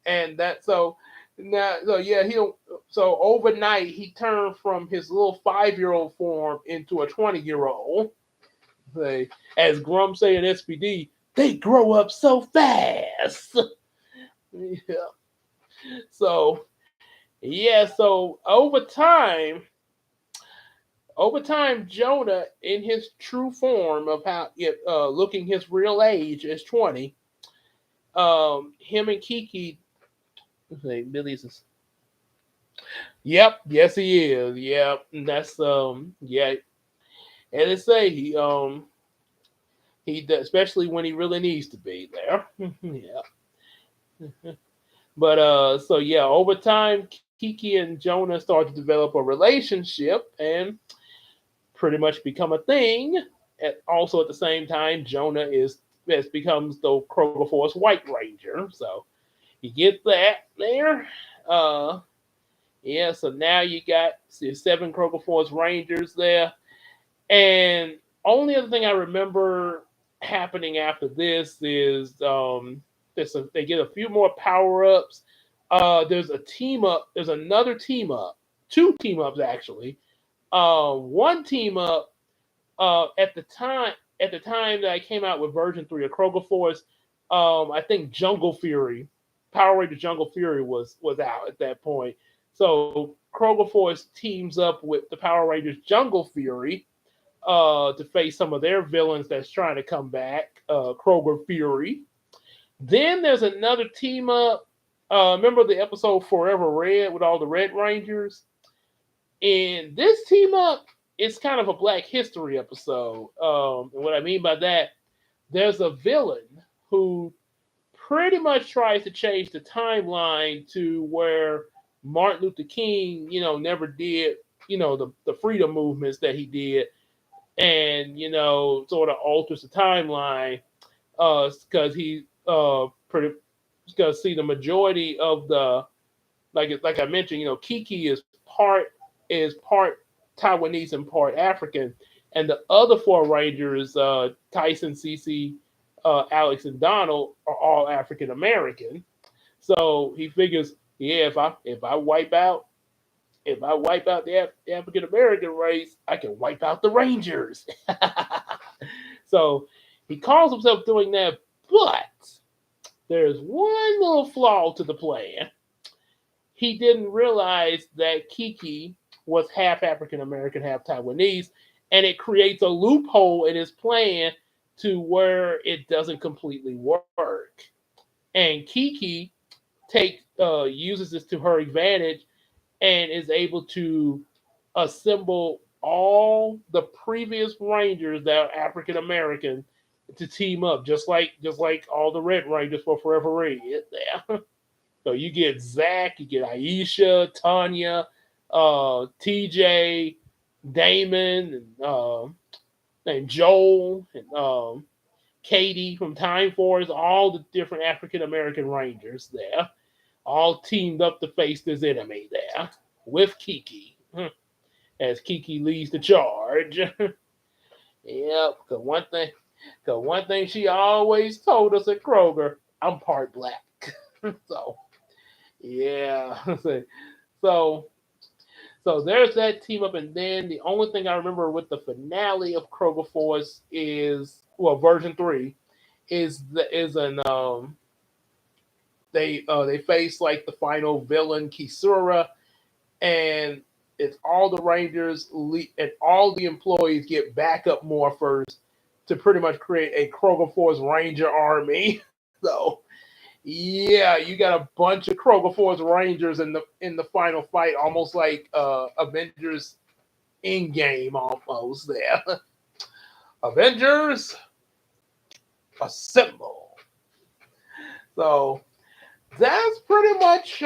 And that so now so yeah he'll so overnight he turned from his little 5-year-old form into a 20-year-old. Say, as Grum say in SPD, they grow up so fast. Yeah. So yeah, so over time, Jonah, in his true form of how looking his real age is 20. Him and Kiki, say Billy's. Yep, yes he is. Yep, and that's yeah. And they say he does, especially when he really needs to be there. Yeah. But so yeah, over time, Kiki and Jonah start to develop a relationship and pretty much become a thing. And also at the same time, Jonah is has becomes the Kroger Force White Ranger. So you get that there. Uh, yeah. So now you got 7 Kroger Force Rangers there. And only other thing I remember happening after this is they get a few more power ups. There's a team up. There's another team up. Two team ups actually. One team up at the time that I came out with version 3 of Kroger Force. I think Jungle Fury, Power Ranger Jungle Fury was out at that point. So Kroger Force teams up with the Power Rangers Jungle Fury to face some of their villains that's trying to come back, Kroger Fury. Then there's another team up. Remember the episode Forever Red with all the Red Rangers? In this team up, it's kind of a Black History episode. And what I mean by that, there's a villain who pretty much tries to change the timeline to where Martin Luther King, never did, the freedom movements that he did, and sort of alters the timeline because he pretty because see the majority of the like I mentioned, Kiki is part Taiwanese and part African, and the other 4 Rangers, Tyson, Cece, Alex, and Donald, are all African American. So he figures, yeah, if I wipe out the African American race, I can wipe out the Rangers. So he calls himself doing that, but there's one little flaw to the plan. He didn't realize that Kiki was half African American, half Taiwanese, and it creates a loophole in his plan to where it doesn't completely work. And Kiki uses this to her advantage and is able to assemble all the previous Rangers that are African American to team up, just like all the Red Rangers for Forever Red there. So you get Zach, you get Aisha, Tanya, TJ, Damon, and Joel, and Katie from Time Force, all the different African American Rangers there, all teamed up to face this enemy there with Kiki, as Kiki leads the charge. Yep, cause one thing she always told us at Kroger, I'm part black. So yeah, so so there's that team up, and then the only thing I remember with the finale of Kroger Force is, well, version 3 is an they face like the final villain Kisura, and it's all the Rangers and all the employees get backup morphers to pretty much create a Kroger Force Ranger army. So yeah, you got a bunch of Kroger Force Rangers in the final fight, almost like Avengers in game almost there. Avengers assemble. So that's pretty much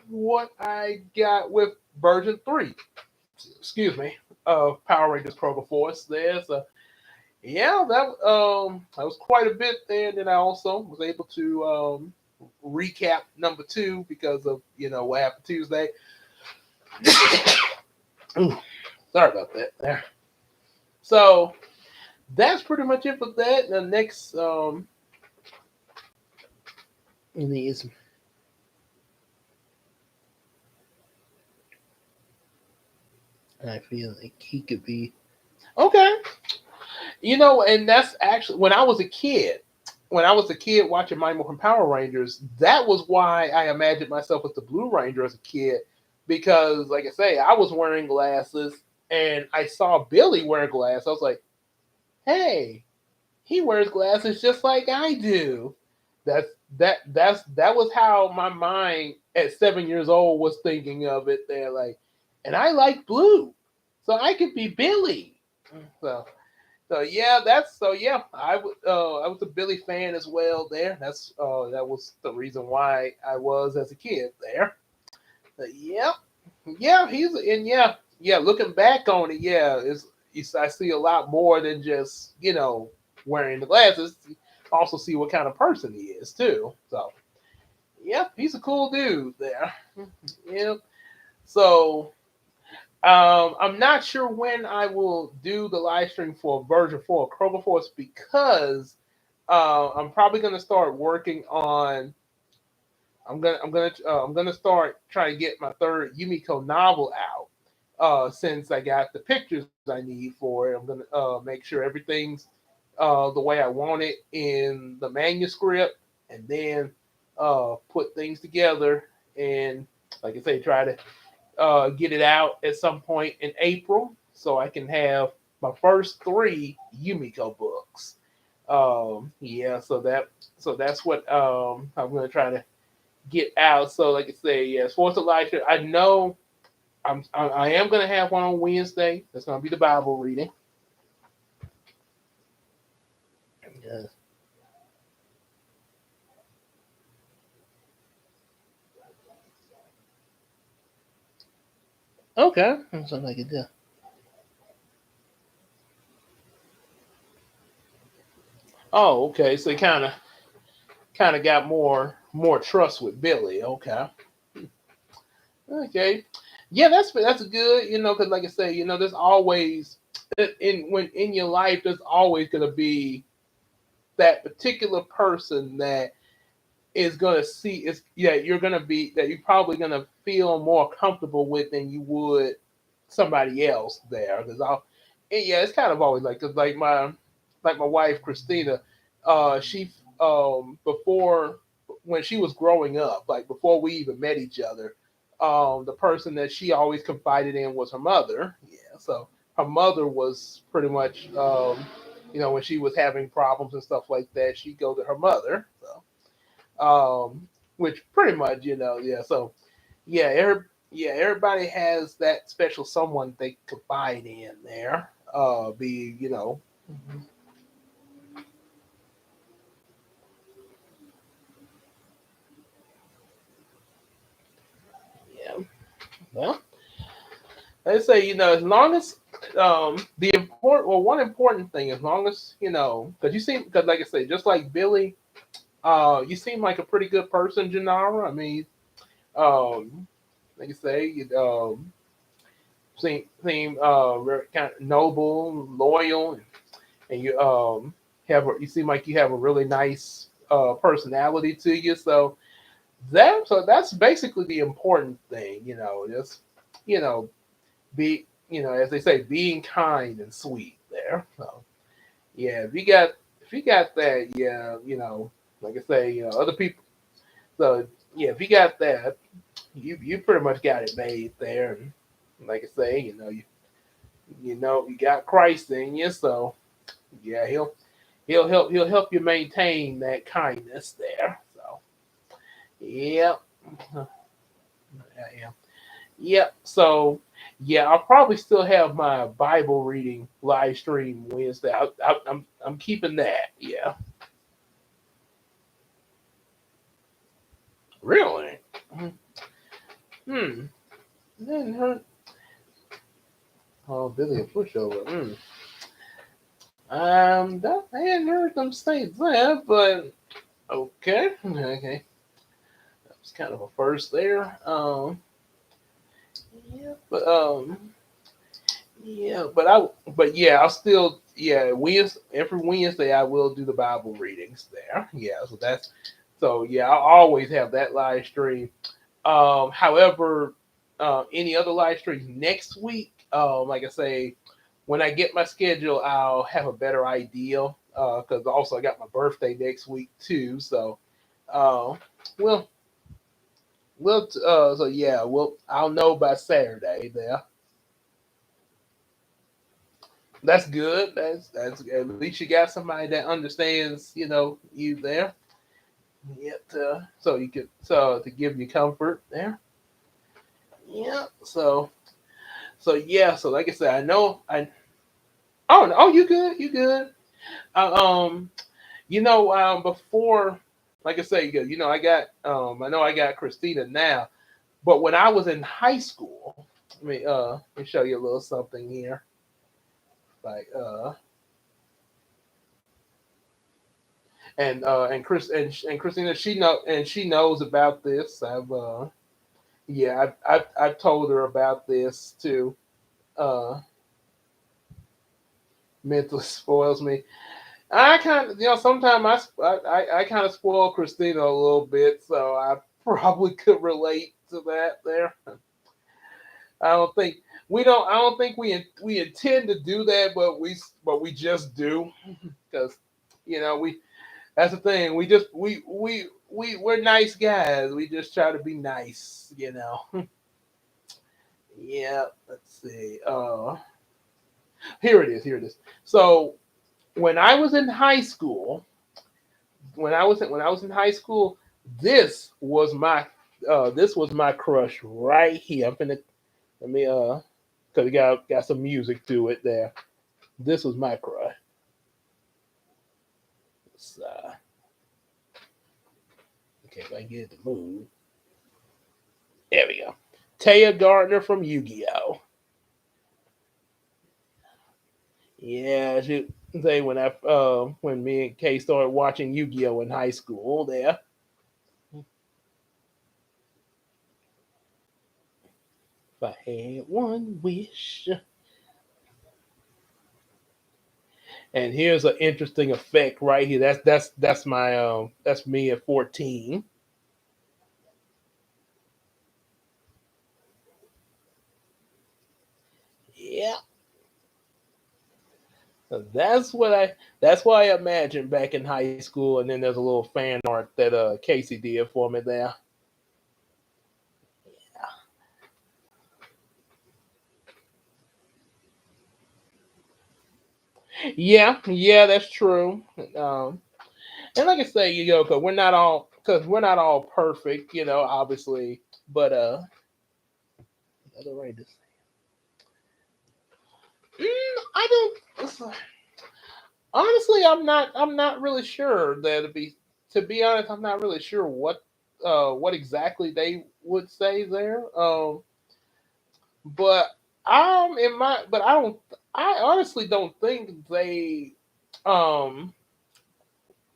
what I got with version 3. Excuse me, of Power Rangers Kroger Force. There, so yeah, that was quite a bit there. And then I also was able to recap number 2 because of what happened Tuesday. Ooh, sorry about that. There. So that's pretty much it for that. The next is I feel like he could be okay. And that's actually when I was a kid. When I was a kid watching Mighty Morphin Power Rangers, that was why I imagined myself as the Blue Ranger as a kid. Because, like I say, I was wearing glasses and I saw Billy wearing glasses. I was like, "Hey, he wears glasses just like I do." That's that was how my mind at 7 years old was thinking of it. There, like, and I like blue, so I could be Billy. So I was a Billy fan as well. There, that was the reason why I was as a kid there. But yeah, yeah. Looking back on it, yeah, I see a lot more than just wearing the glasses. Also see what kind of person he is too. So yeah, he's a cool dude there. Yeah. So I'm not sure when I will do the live stream for version 4 of Kroger Force because I'm probably gonna start working on. I'm gonna start trying to get my third Yumiko novel out. Since I got the pictures I need for it, I'm gonna make sure everything's the way I want it in the manuscript, and then put things together and, like I say, try to get it out at some point in April so I can have my first 3 Yumiko books. Yeah, so that's what I'm gonna try to get out. So, like I say, yeah, Sports Elijah, I know I am gonna have one on Wednesday. That's gonna be the Bible reading. Yeah. Okay, that's something I could do. Oh, okay. So he kind of got more trust with Billy. Okay, okay. Yeah, that's good. Because like I say, there's always in your life, there's always gonna be that particular person that is gonna see is yeah you're gonna be that you're probably gonna feel more comfortable with than you would somebody else there because yeah, it's kind of always like because like my wife Christina, she before when she was growing up, like before we even met each other, the person that she always confided in was her mother. Yeah, so her mother was pretty much when she was having problems and stuff like that, she'd go to her mother. So which pretty much, yeah. So yeah, everybody has that special someone they confide in there. Be Yeah. Well, they say as long as the important well one important thing as long as because you seem because like I say just like Billy, you seem like a pretty good person, Janara. I mean, um, like I say, you seem very kind of noble, loyal, and you seem like you have a really nice personality to you. So that's basically the important thing, just you know be as they say, being kind and sweet there. So yeah, if you got that, yeah, like I say, other people. So yeah, if you got that, you pretty much got it made there. And like I say, you got Christ in you, so yeah, he'll help you maintain that kindness there. So yeah, yeah. Yep. So, yeah, I'll probably still have my Bible reading live stream Wednesday. I'm keeping that. Yeah. Really? Hmm. Didn't hurt. Oh, Billy a pushover. I hadn't heard them say that, but okay, okay. That was kind of a first there. Yeah, but yeah, I'll still every Wednesday I will do the Bible readings there. Yeah, so yeah, I'll always have that live stream. However, any other live streams next week, like I say, when I get my schedule, I'll have a better idea. Because also I got my birthday next week too, so uh, we'll so yeah, I'll know by Saturday there. That's good. That's at least you got somebody that understands, you there. Yep. So you could to give you comfort there. Yeah. So like I said, I know I. Oh no, you good? You good? Uh, um, before, like I say, I know I got Christina now, but when I was in high school, let me show you a little something here. Like and Christina, she knows about this. I've told her about this too. Uh, Mentally spoils me. I kind of sometimes I kind of spoil Christina a little bit, so I probably could relate to that there. I don't think we intend to do that, but we just do because we that's the thing. We just we're nice guys. We just try to be nice. Yeah, let's see. Here it is. Here it is. So when I was in high school, when I was in high school, this was my this was my crush right here. I'm finna let me because it got some music to it there. This was my crush. It's, okay, if I can get it to move. There we go. Taya Gardner from Yu-Gi-Oh. Yeah, she say when me and Kay started watching Yu-Gi-Oh in high school there. If I had one wish. And here's an interesting effect right here. That's me at 14. Yeah. So that's what I imagined back in high school, and then there's a little fan art that Casey did for me there. Yeah, that's true. Um, and like I say, because we're not all perfect, obviously. But other way to say, I don't. Honestly, I'm not really sure that to be honest, I'm not really sure what exactly they would say there. But but I honestly don't think um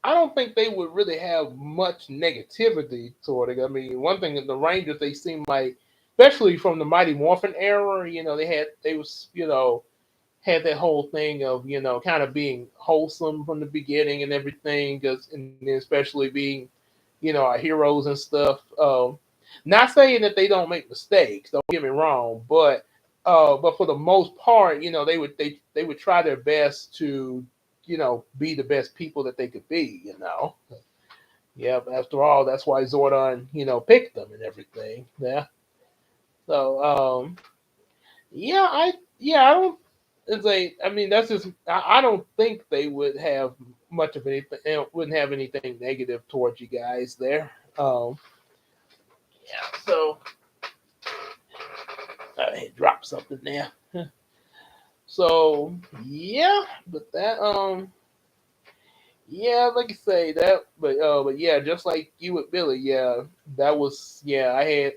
I don't think they would really have much negativity toward it. I mean, one thing that the Rangers, they seem like, especially from the Mighty Morphin era, they was, had that whole thing of, kind of being wholesome from the beginning and everything, and then especially being, our heroes and stuff. Not saying that they don't make mistakes, don't get me wrong, but for the most part, they would try their best to, be the best people that they could be. Yeah, but after all, that's why Zordon, picked them and everything. Yeah. So, I don't. I mean, that's just. I don't think they would have much of anything. Wouldn't have anything negative towards you guys there. Yeah. So I dropped something there. So yeah, but that yeah, like I say that, but yeah, just like you with Billy, yeah, that was I had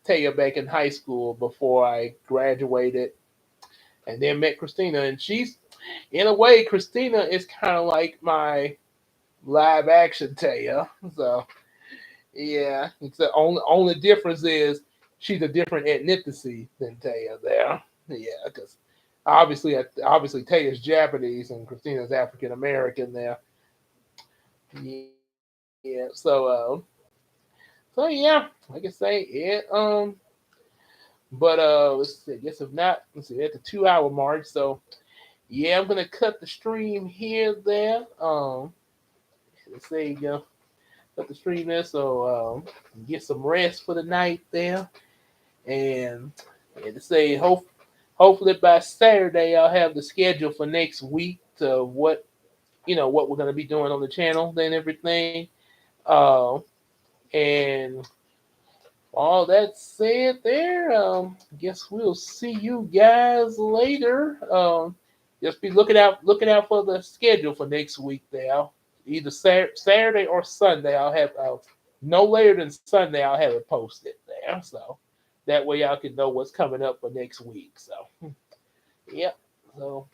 Taya back in high school before I graduated, and then met Christina, and she's in a way, Christina is kind of like my live action Taya. So yeah, except only difference is she's a different ethnicity than Taya there. Yeah, because obviously Taya's Japanese and Christina's African American there. Yeah, so yeah, like I say, but let's see, I guess if not, let's see, at the 2 hour mark. So yeah, I'm gonna cut the stream here there. Let's say cut the stream there, so get some rest for the night there, and to say hopefully by Saturday I'll have the schedule for next week to what we're gonna be doing on the channel and everything. Uh, and all that said, there, guess we'll see you guys later. Just be looking out for the schedule for next week. There, either Saturday or Sunday. I'll have no later than Sunday. I'll have it posted there, so that way y'all can know what's coming up for next week. So, yep. So,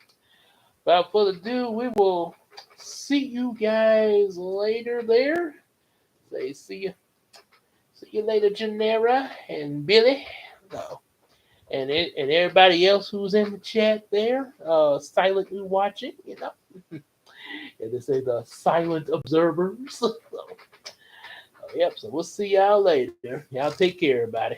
without further ado, we will see you guys later. There, say see you later, Janera and Billy. So, and everybody else who's in the chat there, silently watching, and they say the silent observers. So, yep. So we'll see y'all later. Y'all take care, everybody.